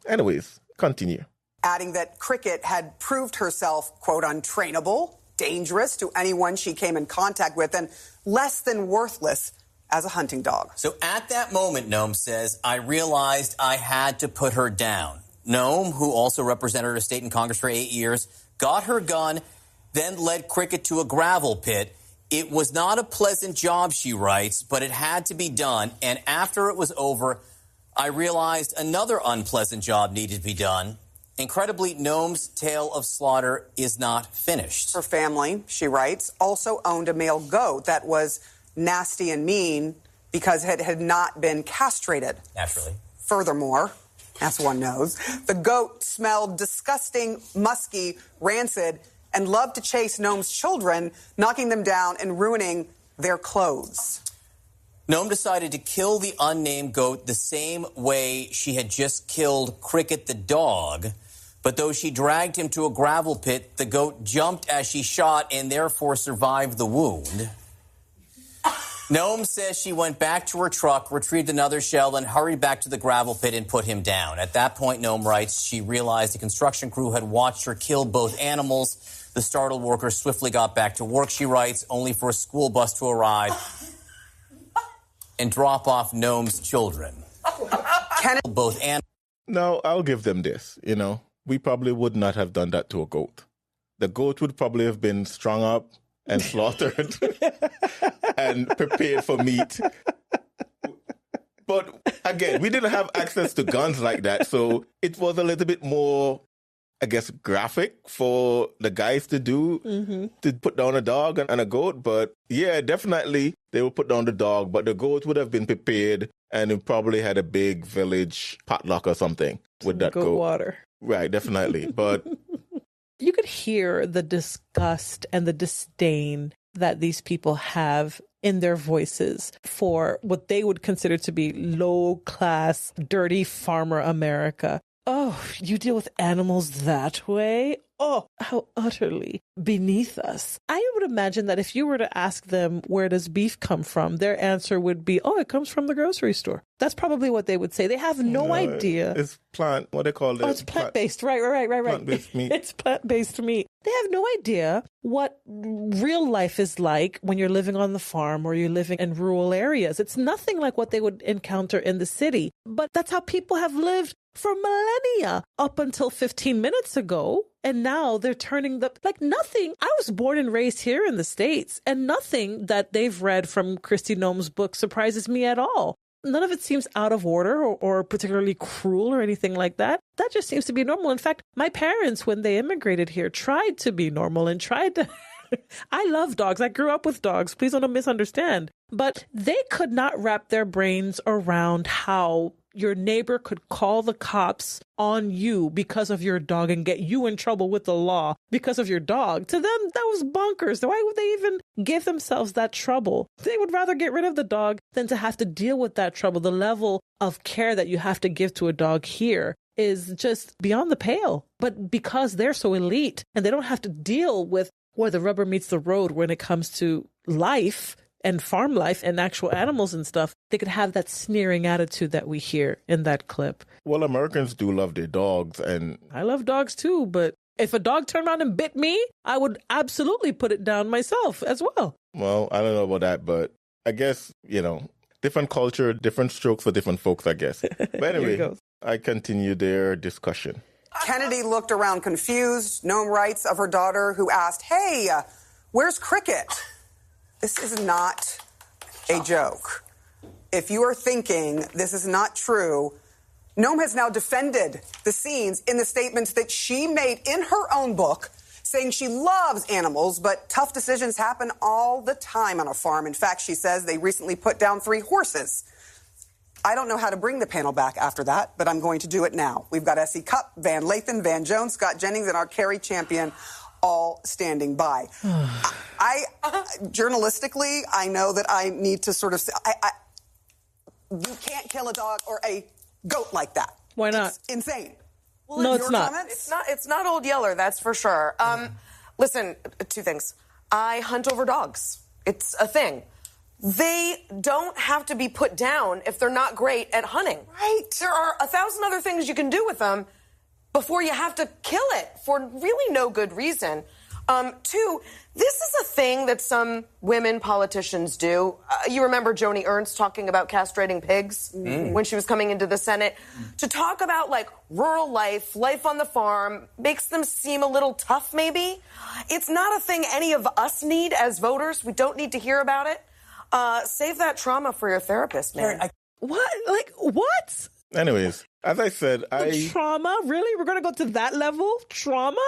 Anyways, continue. Adding that Cricket had proved herself, quote, untrainable, dangerous to anyone she came in contact with, and less than worthless as a hunting dog. So at that moment, Noem says, I realized I had to put her down. Noem, who also represented her state in Congress for 8 years, got her gun, then led Cricket to a gravel pit. It was not a pleasant job, she writes, but it had to be done. And after it was over, I realized another unpleasant job needed to be done. Incredibly, Noem's tale of slaughter is not finished. Her family, she writes, also owned a male goat that was nasty and mean because it had not been castrated. Naturally. Furthermore, as one knows, the goat smelled disgusting, musky, rancid, and loved to chase Noem's children, knocking them down and ruining their clothes. Noem decided to kill the unnamed goat the same way she had just killed Cricket the dog. But though she dragged him to a gravel pit, the goat jumped as she shot and therefore survived the wound. Noem says she went back to her truck, retrieved another shell, and hurried back to the gravel pit and put him down. At that point, Noem writes, she realized the construction crew had watched her kill both animals. The startled workers swiftly got back to work, she writes, only for a school bus to arrive and drop off Noem's children. Both animals. No, I'll give them this, We probably would not have done that to a goat. The goat would probably have been strung up and slaughtered and prepared for meat. But again, we didn't have access to guns like that, so it was a little bit more, I guess, graphic for the guys to do, to put down a dog and a goat. But yeah, definitely they would put down the dog, but the goat would have been prepared and it probably had a big village potluck or something with that goat. Water. Right, definitely. But you could hear the disgust and the disdain that these people have in their voices for what they would consider to be low-class, dirty farmer America. Oh, you deal with animals that way? Oh, how utterly beneath us. I would imagine that if you were to ask them, where does beef come from? Their answer would be, oh, it comes from the grocery store. That's probably what they would say. They have no idea. It's plant, what they call it? Oh, it's plant-based. Right. Plant-based meat. It's plant-based meat. They have no idea what real life is like when you're living on the farm or you're living in rural areas. It's nothing like what they would encounter in the city. But that's how people have lived for millennia up until 15 minutes ago. And now they're turning like nothing. I was born and raised here in the States, and nothing that they've read from Kristi Noem's book surprises me at all. None of it seems out of order or particularly cruel or anything like that. That just seems to be normal. In fact, my parents, when they immigrated here, tried to be normal and tried to... I love dogs. I grew up with dogs. Please don't misunderstand. But they could not wrap their brains around how your neighbor could call the cops on you because of your dog and get you in trouble with the law because of your dog. To them, that was bonkers. Why would they even give themselves that trouble? They would rather get rid of the dog than to have to deal with that trouble. The level of care that you have to give to a dog here is just beyond the pale. But because they're so elite and they don't have to deal with where the rubber meets the road when it comes to life and farm life and actual animals and stuff, they could have that sneering attitude that we hear in that clip. Well, Americans do love their dogs, and I love dogs too, but if a dog turned around and bit me, I would absolutely put it down myself as well. Well, I don't know about that, but I guess, different culture, different strokes for different folks, I guess. But anyway, I continue their discussion. Kennedy looked around confused. Noem writes of her daughter who asked, hey, where's Cricket? This is not a joke. If you are thinking this is not true, Noem has now defended the scenes in the statements that she made in her own book, saying she loves animals, but tough decisions happen all the time on a farm. In fact, she says they recently put down 3 horses. I don't know how to bring the panel back after that, but I'm going to do it now. We've got S.E. Cupp, Van Lathan, Van Jones, Scott Jennings, and our Kerry champion all standing by. Journalistically, I know that I need to sort of say, you can't kill a dog or a goat like that. Why not? It's insane. Well, no, it's not. It's not Old Yeller, that's for sure. Listen, 2 things. I hunt over dogs. It's a thing. They don't have to be put down if they're not great at hunting. Right. There are 1,000 other things you can do with them before you have to kill it for really no good reason. 2, this is a thing that some women politicians do. You remember Joni Ernst talking about castrating pigs when she was coming into the Senate? To talk about, like, rural life, life on the farm, makes them seem a little tough, maybe. It's not a thing any of us need as voters. We don't need to hear about it. Save that trauma for your therapist, man. What? Like, what? Anyways, as I said, Trauma? Really? We're going to go to that level? Trauma?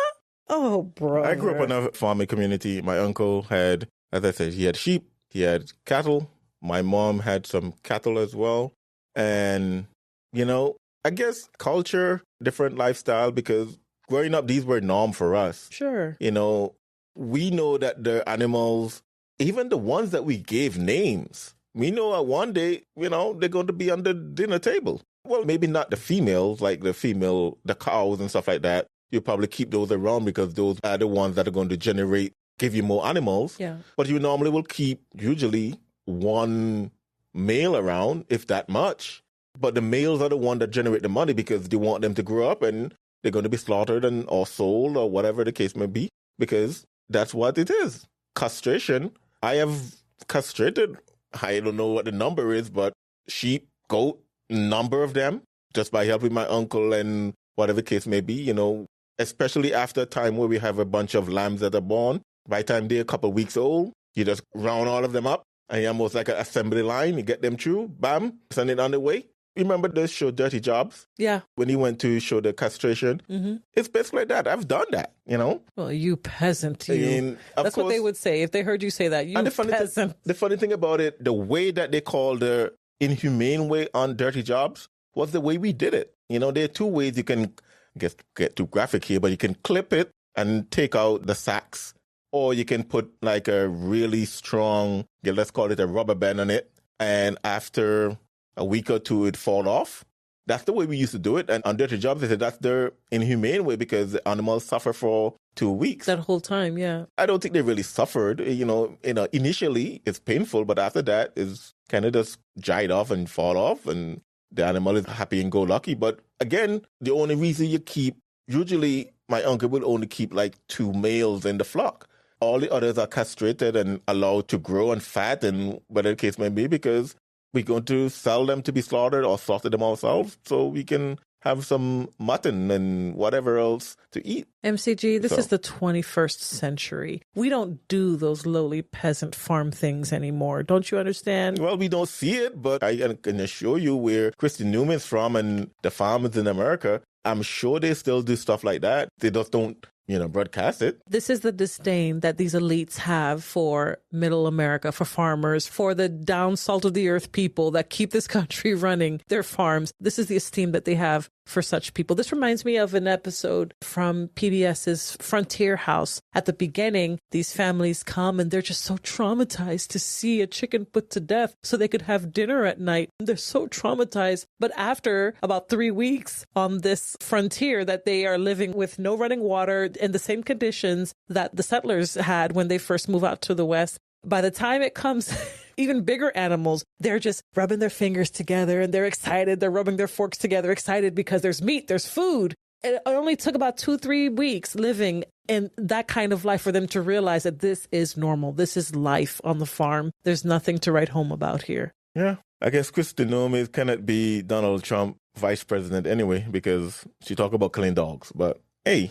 Oh, bro. I grew up in a farming community. My uncle had, as I said, he had sheep, he had cattle. My mom had some cattle as well. And, you know, I guess culture, different lifestyle, because growing up, these were norm for us. Sure. You know, we know that the animals, even the ones that we gave names, we know that one day, you know, they're going to be on the dinner table. Well, maybe not the females, like the cows and stuff like that. You probably keep those around because those are the ones that are going to give you more animals. Yeah. But you normally will keep usually one male around, if that much. But the males are the one that generate the money because they want them to grow up and they're going to be slaughtered or sold or whatever the case may be, because that's what it is. Castration. I have castrated, I don't know what the number is, but sheep, goat, number of them, just by helping my uncle and whatever the case may be, you know, especially after a time where we have a bunch of lambs that are born. By the time they're a couple of weeks old, you just round all of them up and you're almost like an assembly line. You get them through, bam, send it on the way. You remember the show Dirty Jobs? Yeah. When he went to show the castration? Mm-hmm. It's basically like that. I've done that, you know? Well, you peasant, you. I mean, that's what they would say if they heard you say that. You peasant. The funny thing about it, the way that they call the inhumane way on Dirty Jobs was the way we did it. You know, there are 2 ways you can, get too graphic here, but you can clip it and take out the sacks. Or you can put like a really strong, let's call it a rubber band on it. And after a week or 2, it'd fall off. That's the way we used to do it. And on Dirty Jobs, they said that's the inhumane way because the animals suffer for 2 weeks. That whole time, yeah. I don't think they really suffered. You know, initially it's painful, but after that it's kind of just dried off and fall off and the animal is happy and go lucky. But again, the only reason you keep, usually my uncle would only keep like 2 males in the flock. All the others are castrated and allowed to grow and fat and whatever the case may be, because we're going to sell them to be slaughtered or slaughter them ourselves so we can have some mutton and whatever else to eat. MCG, this is the 21st century. We don't do those lowly peasant farm things anymore. Don't you understand? Well, we don't see it, but I can assure you where Kristi Noem is from and the farmers in America, I'm sure they still do stuff like that. They just don't, broadcast it. This is the disdain that these elites have for middle America, for farmers, for the down salt of the earth people that keep this country running, their farms. This is the esteem that they have for such people. This reminds me of an episode from PBS's Frontier House. At the beginning, these families come and they're just so traumatized to see a chicken put to death so they could have dinner at night. They're so traumatized. But after about 3 weeks on this frontier that they are living with no running water in the same conditions that the settlers had when they first moved out to the West, by the time it comes, even bigger animals, they're just rubbing their fingers together and they're excited. They're rubbing their forks together, excited because there's meat, there's food. It only took about 2-3 weeks living in that kind of life for them to realize that this is normal. This is life on the farm. There's nothing to write home about here. Yeah. I guess Kristi Noem cannot be Donald Trump vice president anyway, because she talk about killing dogs. But hey,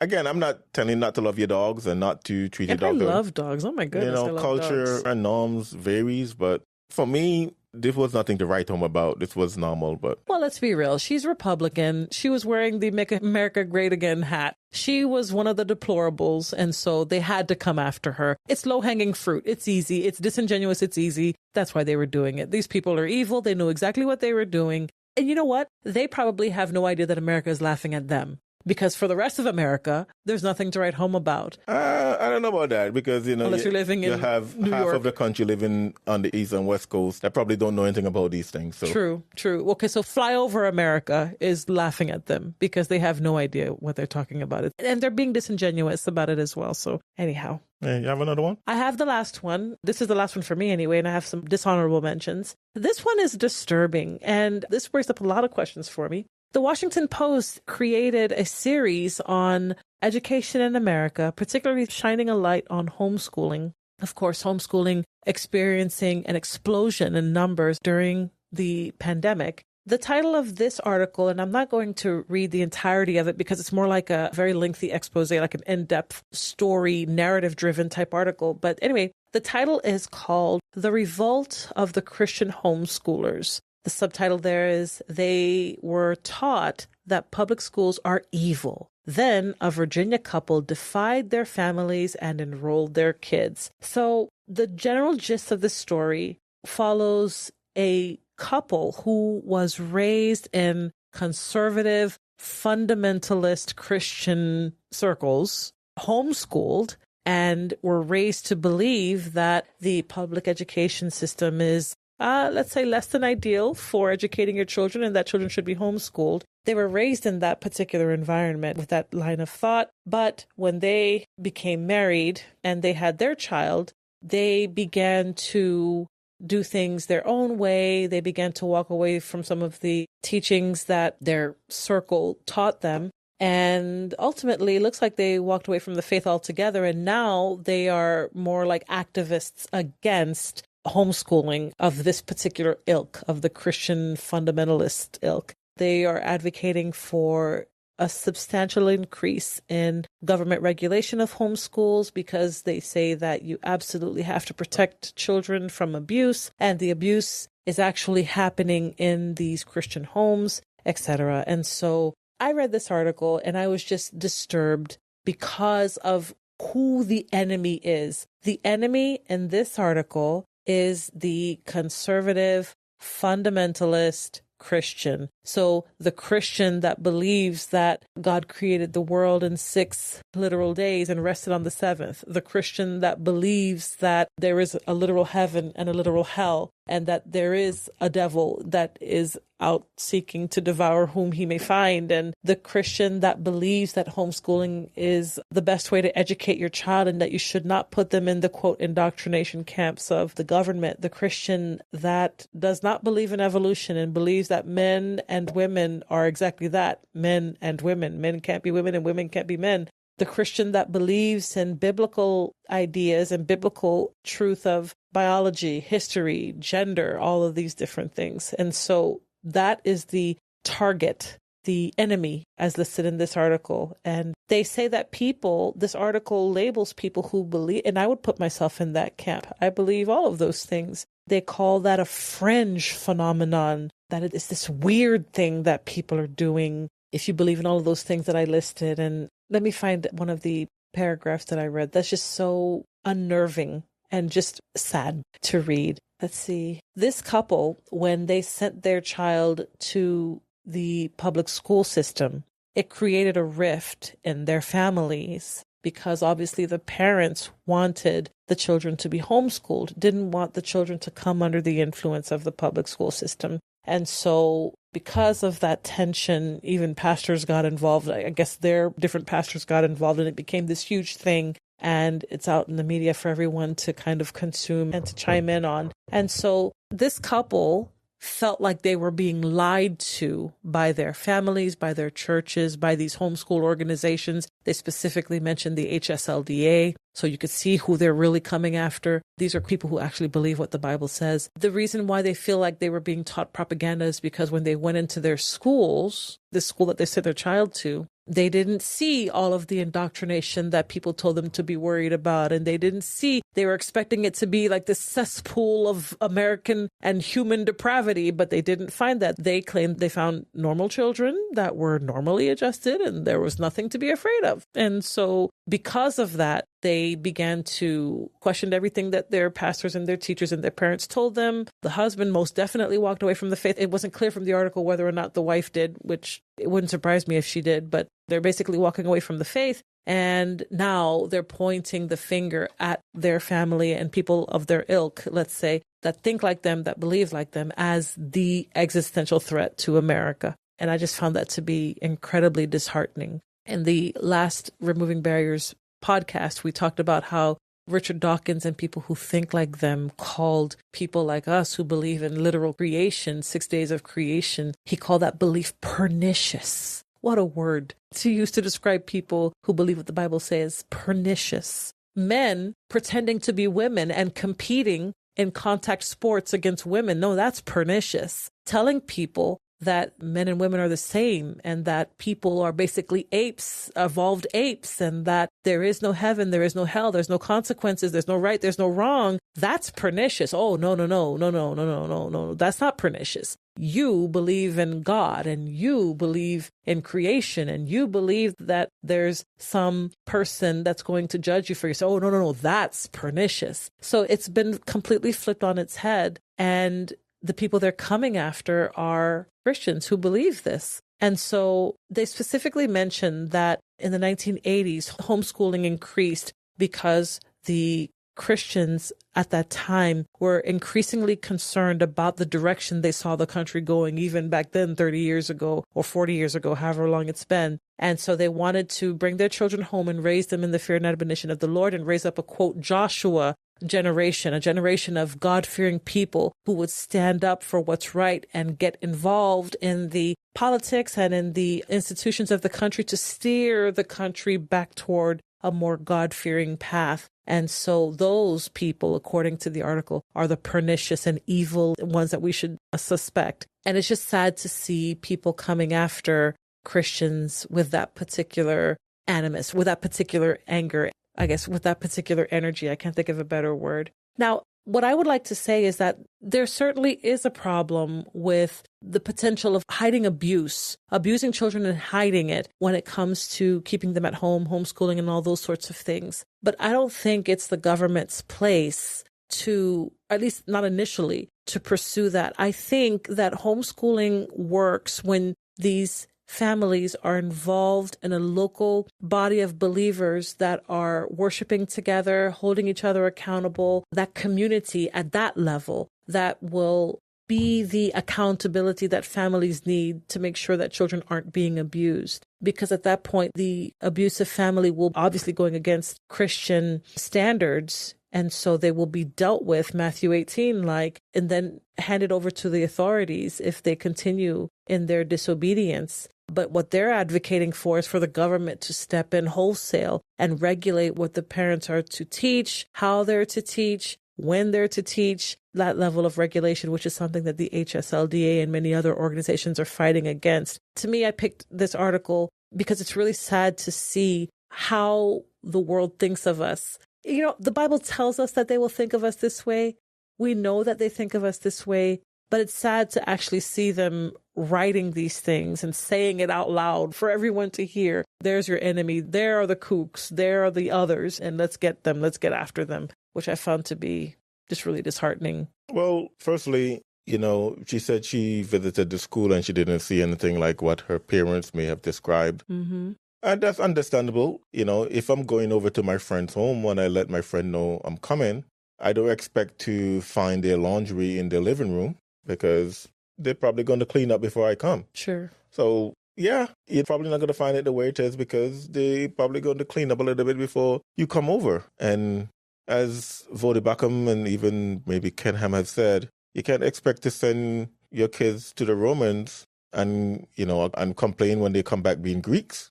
again, I'm not telling you not to love your dogs and not to treat your dog good. I love dogs. Oh my goodness, I love culture dogs. and norms varies, but for me, this was nothing to write home about. This was normal, but... Well, let's be real. She's Republican. She was wearing the Make America Great Again hat. She was one of the deplorables, and so they had to come after her. It's low-hanging fruit. It's easy. It's disingenuous. It's easy. That's why they were doing it. These people are evil. They knew exactly what they were doing. And you know what? They probably have no idea that America is laughing at them. Because for the rest of America, there's nothing to write home about. I don't know about that, because, unless you're living in you have New half York. of the country living on the East and West Coast that probably don't know anything about these things. So. True. Okay, so flyover America is laughing at them because they have no idea what they're talking about. And they're being disingenuous about it as well. So anyhow. Hey, you have another one? I have the last one. This is the last one for me anyway, and I have some dishonorable mentions. This one is disturbing, and this brings up a lot of questions for me. The Washington Post created a series on education in America, particularly shining a light on homeschooling. Of course, homeschooling experiencing an explosion in numbers during the pandemic. The title of this article, and I'm not going to read the entirety of it because it's more like a very lengthy expose, like an in-depth story, narrative-driven type article. But anyway, the title is called The Revolt of the Christian Homeschoolers. The subtitle there is, They Were Taught That Public Schools Are Evil. Then a Virginia couple defied their families and enrolled their kids. So the general gist of the story follows a couple who was raised in conservative, fundamentalist Christian circles, homeschooled, and were raised to believe that the public education system is let's say less than ideal for educating your children and that children should be homeschooled. They were raised in that particular environment with that line of thought. But when they became married and they had their child, they began to do things their own way. They began to walk away from some of the teachings that their circle taught them. And ultimately, it looks like they walked away from the faith altogether. And now they are more like activists against homeschooling of this particular ilk, of the Christian fundamentalist ilk. They are advocating for a substantial increase in government regulation of homeschools because they say that you absolutely have to protect children from abuse, and the abuse is actually happening in these Christian homes, etc. And so I read this article and I was just disturbed because of who the enemy is. The enemy in this article is the conservative, fundamentalist Christian. So the Christian that believes that God created the world in 6 literal days and rested on the 7th. The Christian that believes that there is a literal heaven and a literal hell, and that there is a devil that is out seeking to devour whom he may find. And the Christian that believes that homeschooling is the best way to educate your child and that you should not put them in the, quote, indoctrination camps of the government. The Christian that does not believe in evolution and believes that men and women are exactly that, men and women. Men can't be women and women can't be men. The Christian that believes in biblical ideas and biblical truth of biology, history, gender, all of these different things. And so that is the target, the enemy, as listed in this article. And they say that people, this article labels people who believe, and I would put myself in that camp. I believe all of those things. They call that a fringe phenomenon, that it is this weird thing that people are doing if you believe in all of those things that I listed. And let me find one of the paragraphs that I read that's just so unnerving and just sad to read. Let's see. This couple, when they sent their child to the public school system, it created a rift in their families because obviously the parents wanted the children to be homeschooled, didn't want the children to come under the influence of the public school system. And so because of that tension, even pastors got involved. I guess their different pastors got involved, and it became this huge thing. And it's out in the media for everyone to kind of consume and to chime in on. And so this couple felt like they were being lied to by their families, by their churches, by these homeschool organizations. They specifically mentioned the HSLDA, so you could see who they're really coming after. These are people who actually believe what the Bible says. The reason why they feel like they were being taught propaganda is because when they went into their schools, the school that they sent their child to, they didn't see all of the indoctrination that people told them to be worried about. And they didn't see, they were expecting it to be like this cesspool of American and human depravity, but they didn't find that. They claimed they found normal children that were normally adjusted and there was nothing to be afraid of. And so because of that, they began to question everything that their pastors and their teachers and their parents told them. The husband most definitely walked away from the faith. It wasn't clear from the article whether or not the wife did, which it wouldn't surprise me if she did, but they're basically walking away from the faith. And now they're pointing the finger at their family and people of their ilk, let's say, that think like them, that believe like them, as the existential threat to America. And I just found that to be incredibly disheartening. In the last Removing Barriers podcast, we talked about how Richard Dawkins and people who think like them called people like us who believe in literal creation, 6 days of creation, he called that belief pernicious. What a word to use to describe people who believe what the Bible says, pernicious. Men pretending to be women and competing in contact sports against women. No, that's pernicious. Telling people that men and women are the same and that people are basically apes, evolved apes, and that there is no heaven, there is no hell, there's no consequences, there's no right, there's no wrong. That's pernicious. Oh, no. That's not pernicious. You believe in God and you believe in creation and you believe that there's some person that's going to judge you for yourself. Oh, no. That's pernicious. So it's been completely flipped on its head. And the people they're coming after are Christians who believe this. And so they specifically mentioned that in the 1980s, homeschooling increased because the Christians at that time were increasingly concerned about the direction they saw the country going, even back then, 30 years ago or 40 years ago, however long it's been. And so they wanted to bring their children home and raise them in the fear and admonition of the Lord and raise up a, quote, Joshua generation, a generation of God-fearing people who would stand up for what's right and get involved in the politics and in the institutions of the country to steer the country back toward a more God-fearing path. And so those people, according to the article, are the pernicious and evil ones that we should suspect. And it's just sad to see people coming after Christians with that particular animus, with that particular anger, I guess, with that particular energy. I can't think of a better word. Now, what I would like to say is that there certainly is a problem with the potential of hiding abuse, abusing children and hiding it when it comes to keeping them at home, homeschooling and all those sorts of things. But I don't think it's the government's place to, at least not initially, to pursue that. I think that homeschooling works when these families are involved in a local body of believers that are worshiping together, holding each other accountable, that community at that level that will be the accountability that families need to make sure that children aren't being abused. Because at that point, the abusive family will obviously going against Christian standards. And so they will be dealt with, Matthew 18, like, and then handed over to the authorities if they continue in their disobedience. But what they're advocating for is for the government to step in wholesale and regulate what the parents are to teach, how they're to teach, when they're to teach, that level of regulation, which is something that the HSLDA and many other organizations are fighting against. To me, I picked this article because it's really sad to see how the world thinks of us. You know, the Bible tells us that they will think of us this way. We know that they think of us this way, but it's sad to actually see them writing these things and saying it out loud for everyone to hear. There's your enemy. There are the kooks. There are the others. And let's get them. Let's get after them, which I found to be just really disheartening. Well, firstly, you know, she said she visited the school and she didn't see anything like what her parents may have described. Mm-hmm. And that's understandable. You know, if I'm going over to my friend's home, when I let my friend know I'm coming, I don't expect to find their laundry in their living room because they're probably going to clean up before I come. Sure. So, yeah, you're probably not going to find it the way it is because they're probably going to clean up a little bit before you come over. And as Vody Backham and even maybe Ken Ham have said, you can't expect to send your kids to the Romans and, and complain when they come back being Greeks,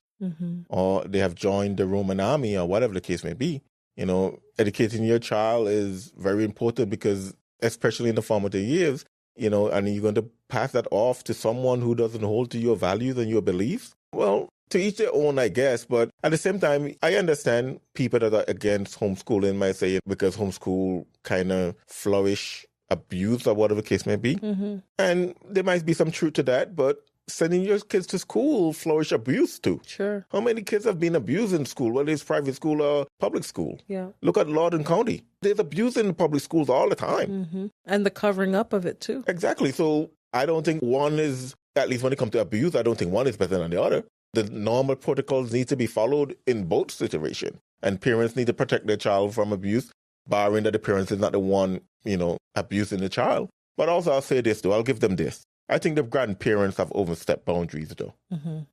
or they have joined the Roman army or whatever the case may be. Educating your child is very important because, especially in the formative years, and you're going to pass that off to someone who doesn't hold to your values and your beliefs. Well, to each their own, I guess. But at the same time, I understand people that are against homeschooling might say it because homeschool kind of flourish abuse or whatever the case may be. And there might be some truth to that, but sending your kids to school flourish abuse too. Sure. How many kids have been abused in school, whether it's private school or public school? Yeah. Look at Loudoun County. There's abuse in public schools all the time. And the covering up of it too. Exactly. So I don't think one is, at least when it comes to abuse, I don't think one is better than the other. The normal protocols need to be followed in both situations. And parents need to protect their child from abuse, barring that the parents is not the one, abusing the child. But also I'll say this though, I'll give them this. I think the grandparents have overstepped boundaries though.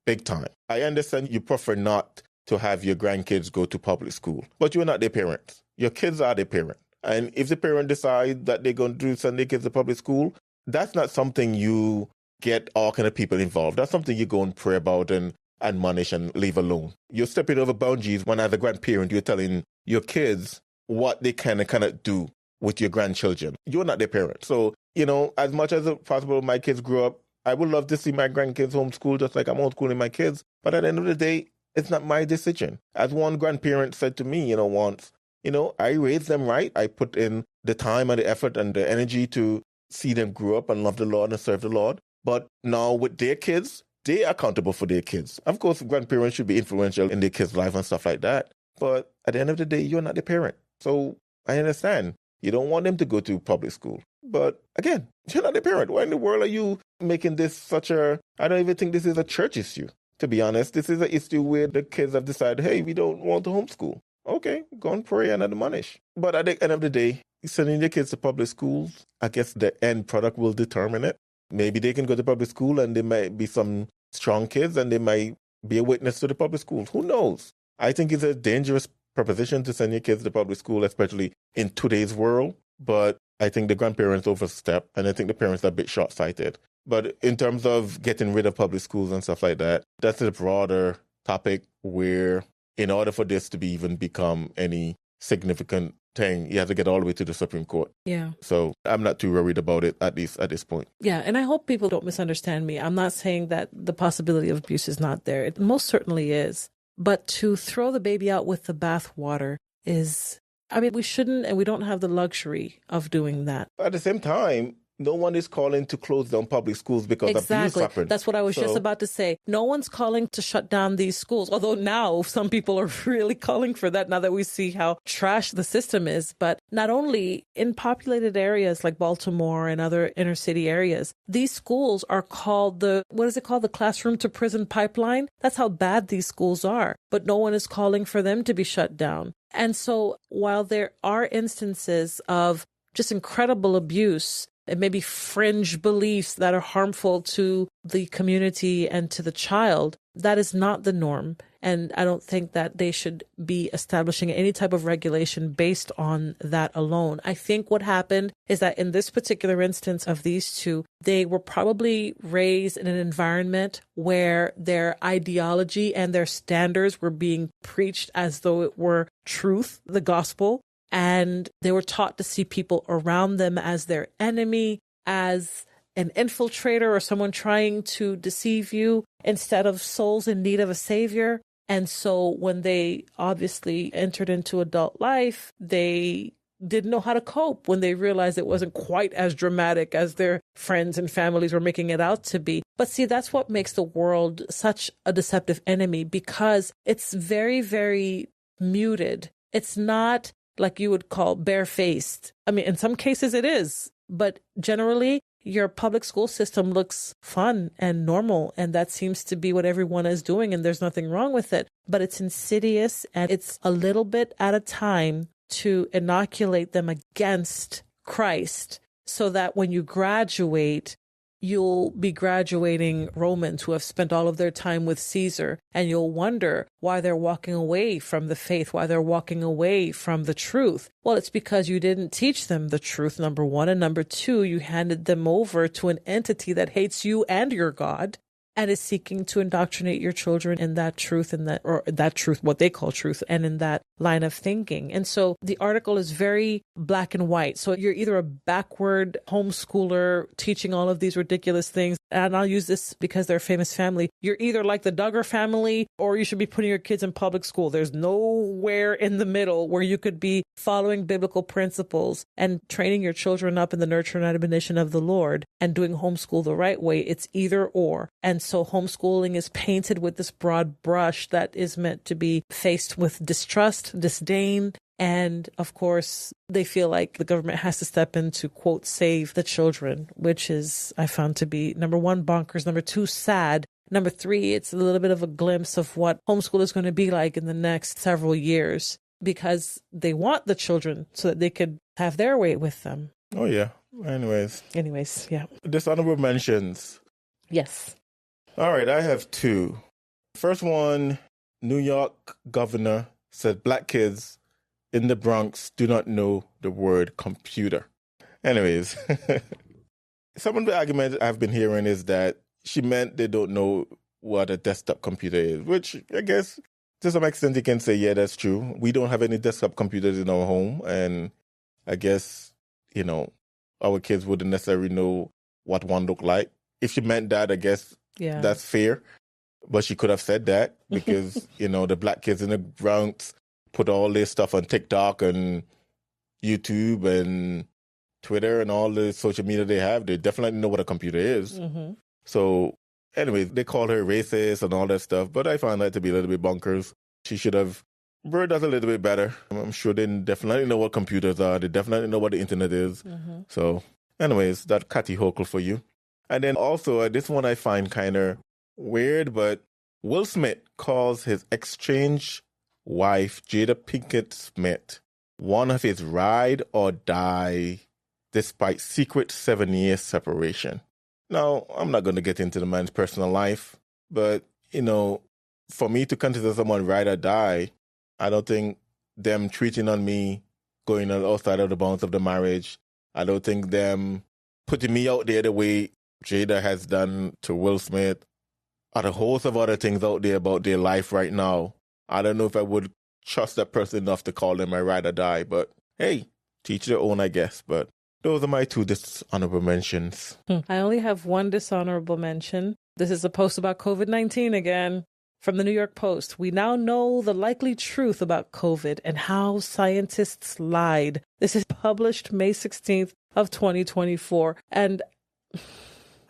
Big time. I understand you prefer not to have your grandkids go to public school, but you're not their parents. Your kids are their parent. And if the parent decides that they're going to send their kids to public school, that's not something you get all kind of people involved. That's something you go and pray about and admonish and leave alone. You're stepping over boundaries when as a grandparent, you're telling your kids what they can and cannot do with your grandchildren. You're not their parent. So, as much as possible, my kids grow up, I would love to see my grandkids homeschooled just like I'm homeschooling my kids. But at the end of the day, it's not my decision. As one grandparent said to me, once, I raised them right. I put in the time and the effort and the energy to see them grow up and love the Lord and serve the Lord. But now with their kids, they are accountable for their kids. Of course, grandparents should be influential in their kids' life and stuff like that. But at the end of the day, you're not the parent. So I understand. You don't want them to go to public school. But again, you're not the parent. Why in the world are you making this I don't even think this is a church issue, to be honest. This is an issue where the kids have decided, hey, we don't want to homeschool. Okay, go and pray and admonish. But at the end of the day, sending your kids to public schools, I guess the end product will determine it. Maybe they can go to public school and there might be some strong kids and they might be a witness to the public schools. Who knows? I think it's a dangerous proposition to send your kids to public school, especially in today's world. But I think the grandparents overstep, and I think the parents are a bit short-sighted. But in terms of getting rid of public schools and stuff like that, that's a broader topic where in order for this to even become any significant thing, you have to get all the way to the Supreme Court. Yeah. So I'm not too worried about it, at least at this point. Yeah, and I hope people don't misunderstand me. I'm not saying that the possibility of abuse is not there. It most certainly is. But to throw the baby out with the bathwater is, we shouldn't, and we don't have the luxury of doing that. At the same time, no one is calling to close down public schools because abuse happened. That's what I was just about to say. No one's calling to shut down these schools, although now some people are really calling for that now that we see how trash the system is. But not only in populated areas like Baltimore and other inner city areas, these schools are called the classroom to prison pipeline. That's how bad these schools are. But no one is calling for them to be shut down. And so while there are instances of just incredible abuse, and maybe fringe beliefs that are harmful to the community and to the child, that is not the norm. And I don't think that they should be establishing any type of regulation based on that alone. I think what happened is that in this particular instance of these two, they were probably raised in an environment where their ideology and their standards were being preached as though it were truth, the gospel. And they were taught to see people around them as their enemy, as an infiltrator or someone trying to deceive you instead of souls in need of a savior. And so when they obviously entered into adult life, they didn't know how to cope when they realized it wasn't quite as dramatic as their friends and families were making it out to be. But see, that's what makes the world such a deceptive enemy, because it's very, very muted. It's not like you would call barefaced. In some cases it is, but generally your public school system looks fun and normal, and that seems to be what everyone is doing, and there's nothing wrong with it. But it's insidious, and it's a little bit at a time to inoculate them against Christ, so that when you graduate, you'll be graduating Romans who have spent all of their time with Caesar, and you'll wonder why they're walking away from the faith, why they're walking away from the truth. Well, it's because you didn't teach them the truth, number one. And number two, you handed them over to an entity that hates you and your God and is seeking to indoctrinate your children in that truth, what they call truth, and in that line of thinking. And so the article is very black and white. So you're either a backward homeschooler teaching all of these ridiculous things, and I'll use this because they're a famous family. You're either like the Duggar family, or you should be putting your kids in public school. There's nowhere in the middle where you could be following biblical principles and training your children up in the nurture and admonition of the Lord and doing homeschool the right way. It's either or. And so homeschooling is painted with this broad brush that is meant to be faced with distrust, disdain, and of course, they feel like the government has to step in to, quote, save the children, which is, I found to be, number one, bonkers, number two, sad. Number three, it's a little bit of a glimpse of what homeschool is going to be like in the next several years, because they want the children so that they could have their way with them. Oh, yeah. Anyways, yeah. Dishonorable mentions. Yes. All right, I have two. First one, New York governor said black kids in the Bronx do not know the word computer. Anyways, some of the arguments I've been hearing is that she meant they don't know what a desktop computer is, which I guess to some extent you can say, yeah, that's true. We don't have any desktop computers in our home, and I guess, our kids wouldn't necessarily know what one looked like. If she meant that, I guess that's fair. But she could have said that because, the black kids in the Bronx put all this stuff on TikTok and YouTube and Twitter and all the social media they have. They definitely know what a computer is. Mm-hmm. So anyways, they call her racist and all that stuff. But I found that to be a little bit bonkers. She should have worded that a little bit better. I'm sure they definitely know what computers are. They definitely know what the internet is. Mm-hmm. So anyways, that Catty Hochul for you. And then also, this one I find kind of weird, but Will Smith calls his estranged wife, Jada Pinkett Smith, one of his ride or die despite secret 7-year separation. Now, I'm not going to get into the man's personal life, but, for me to consider someone ride or die, I don't think them cheating on me, going outside of the bounds of the marriage, I don't think them putting me out there the way Jada has done to Will Smith, or a host of other things out there about their life right now. I don't know if I would trust that person enough to call them my ride or die, but hey, teach their own, I guess. But those are my two dishonorable mentions. I only have one dishonorable mention. This is a post about COVID-19 again from the New York Post. We now know the likely truth about COVID and how scientists lied. This is published May 16th of 2024. And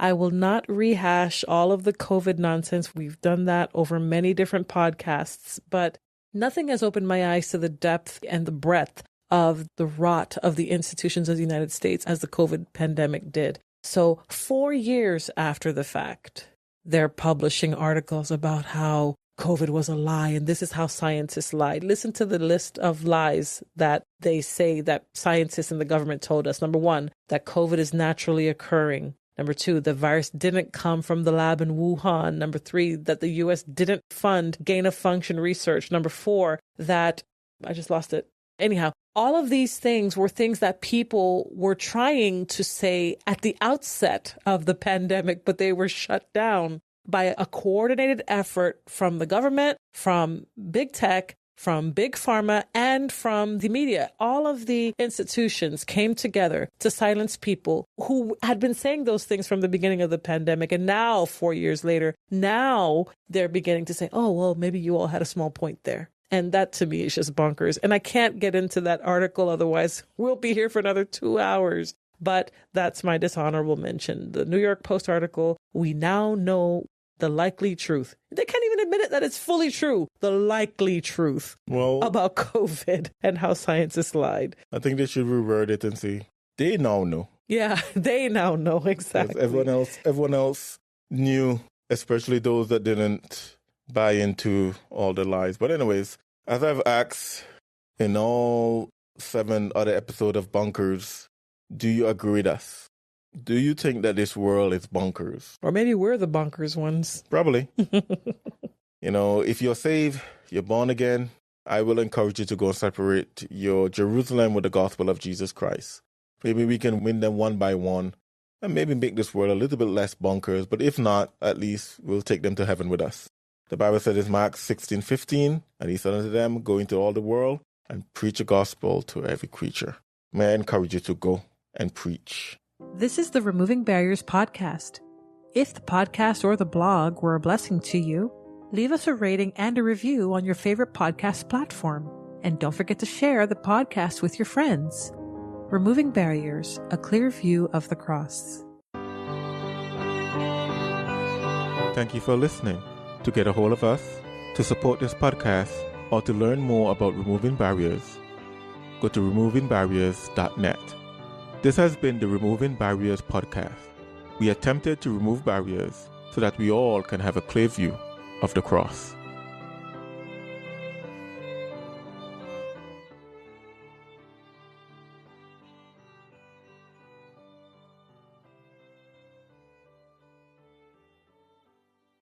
I will not rehash all of the COVID nonsense. We've done that over many different podcasts, but nothing has opened my eyes to the depth and the breadth of the rot of the institutions of the United States as the COVID pandemic did. So 4 years after the fact, they're publishing articles about how COVID was a lie, and this is how scientists lied. Listen to the list of lies that they say that scientists and the government told us. Number one, that COVID is naturally occurring. Number two, the virus didn't come from the lab in Wuhan. Number three, that the U.S. didn't fund gain-of-function research. Number four, that, I just lost it. Anyhow, all of these things were things that people were trying to say at the outset of the pandemic, but they were shut down by a coordinated effort from the government, from big tech, from big pharma, and from the media. All of the institutions came together to silence people who had been saying those things from the beginning of the pandemic. And now, 4 years later, now they're beginning to say, oh, well, maybe you all had a small point there. And that to me is just bonkers. And I can't get into that article. Otherwise, we'll be here for another 2 hours. But that's my dishonorable mention. The New York Post article, we now know the likely truth. They can't even admit it that it's fully true. The likely truth about COVID and how scientists lied. I think they should reword it and say, they now know. Yeah, they now know, exactly. Everyone else knew, especially those that didn't buy into all the lies. But anyways, as I've asked in all 7 other episodes of Bonkers, do you agree with us? Do you think that this world is bonkers? Or maybe we're the bonkers ones. Probably. If you're saved, you're born again, I will encourage you to go and separate your Jerusalem with the gospel of Jesus Christ. Maybe we can win them one by one and maybe make this world a little bit less bonkers. But if not, at least we'll take them to heaven with us. The Bible says in Mark 16:15, and he said unto them, go into all the world and preach the gospel to every creature. May I encourage you to go and preach. This is the Removing Barriers podcast. If the podcast or the blog were a blessing to you, leave us a rating and a review on your favorite podcast platform. And don't forget to share the podcast with your friends. Removing Barriers, a clear view of the cross. Thank you for listening. To get a hold of us, to support this podcast, or to learn more about removing barriers, go to removingbarriers.net. This has been the Removing Barriers podcast. We attempted to remove barriers so that we all can have a clear view of the cross.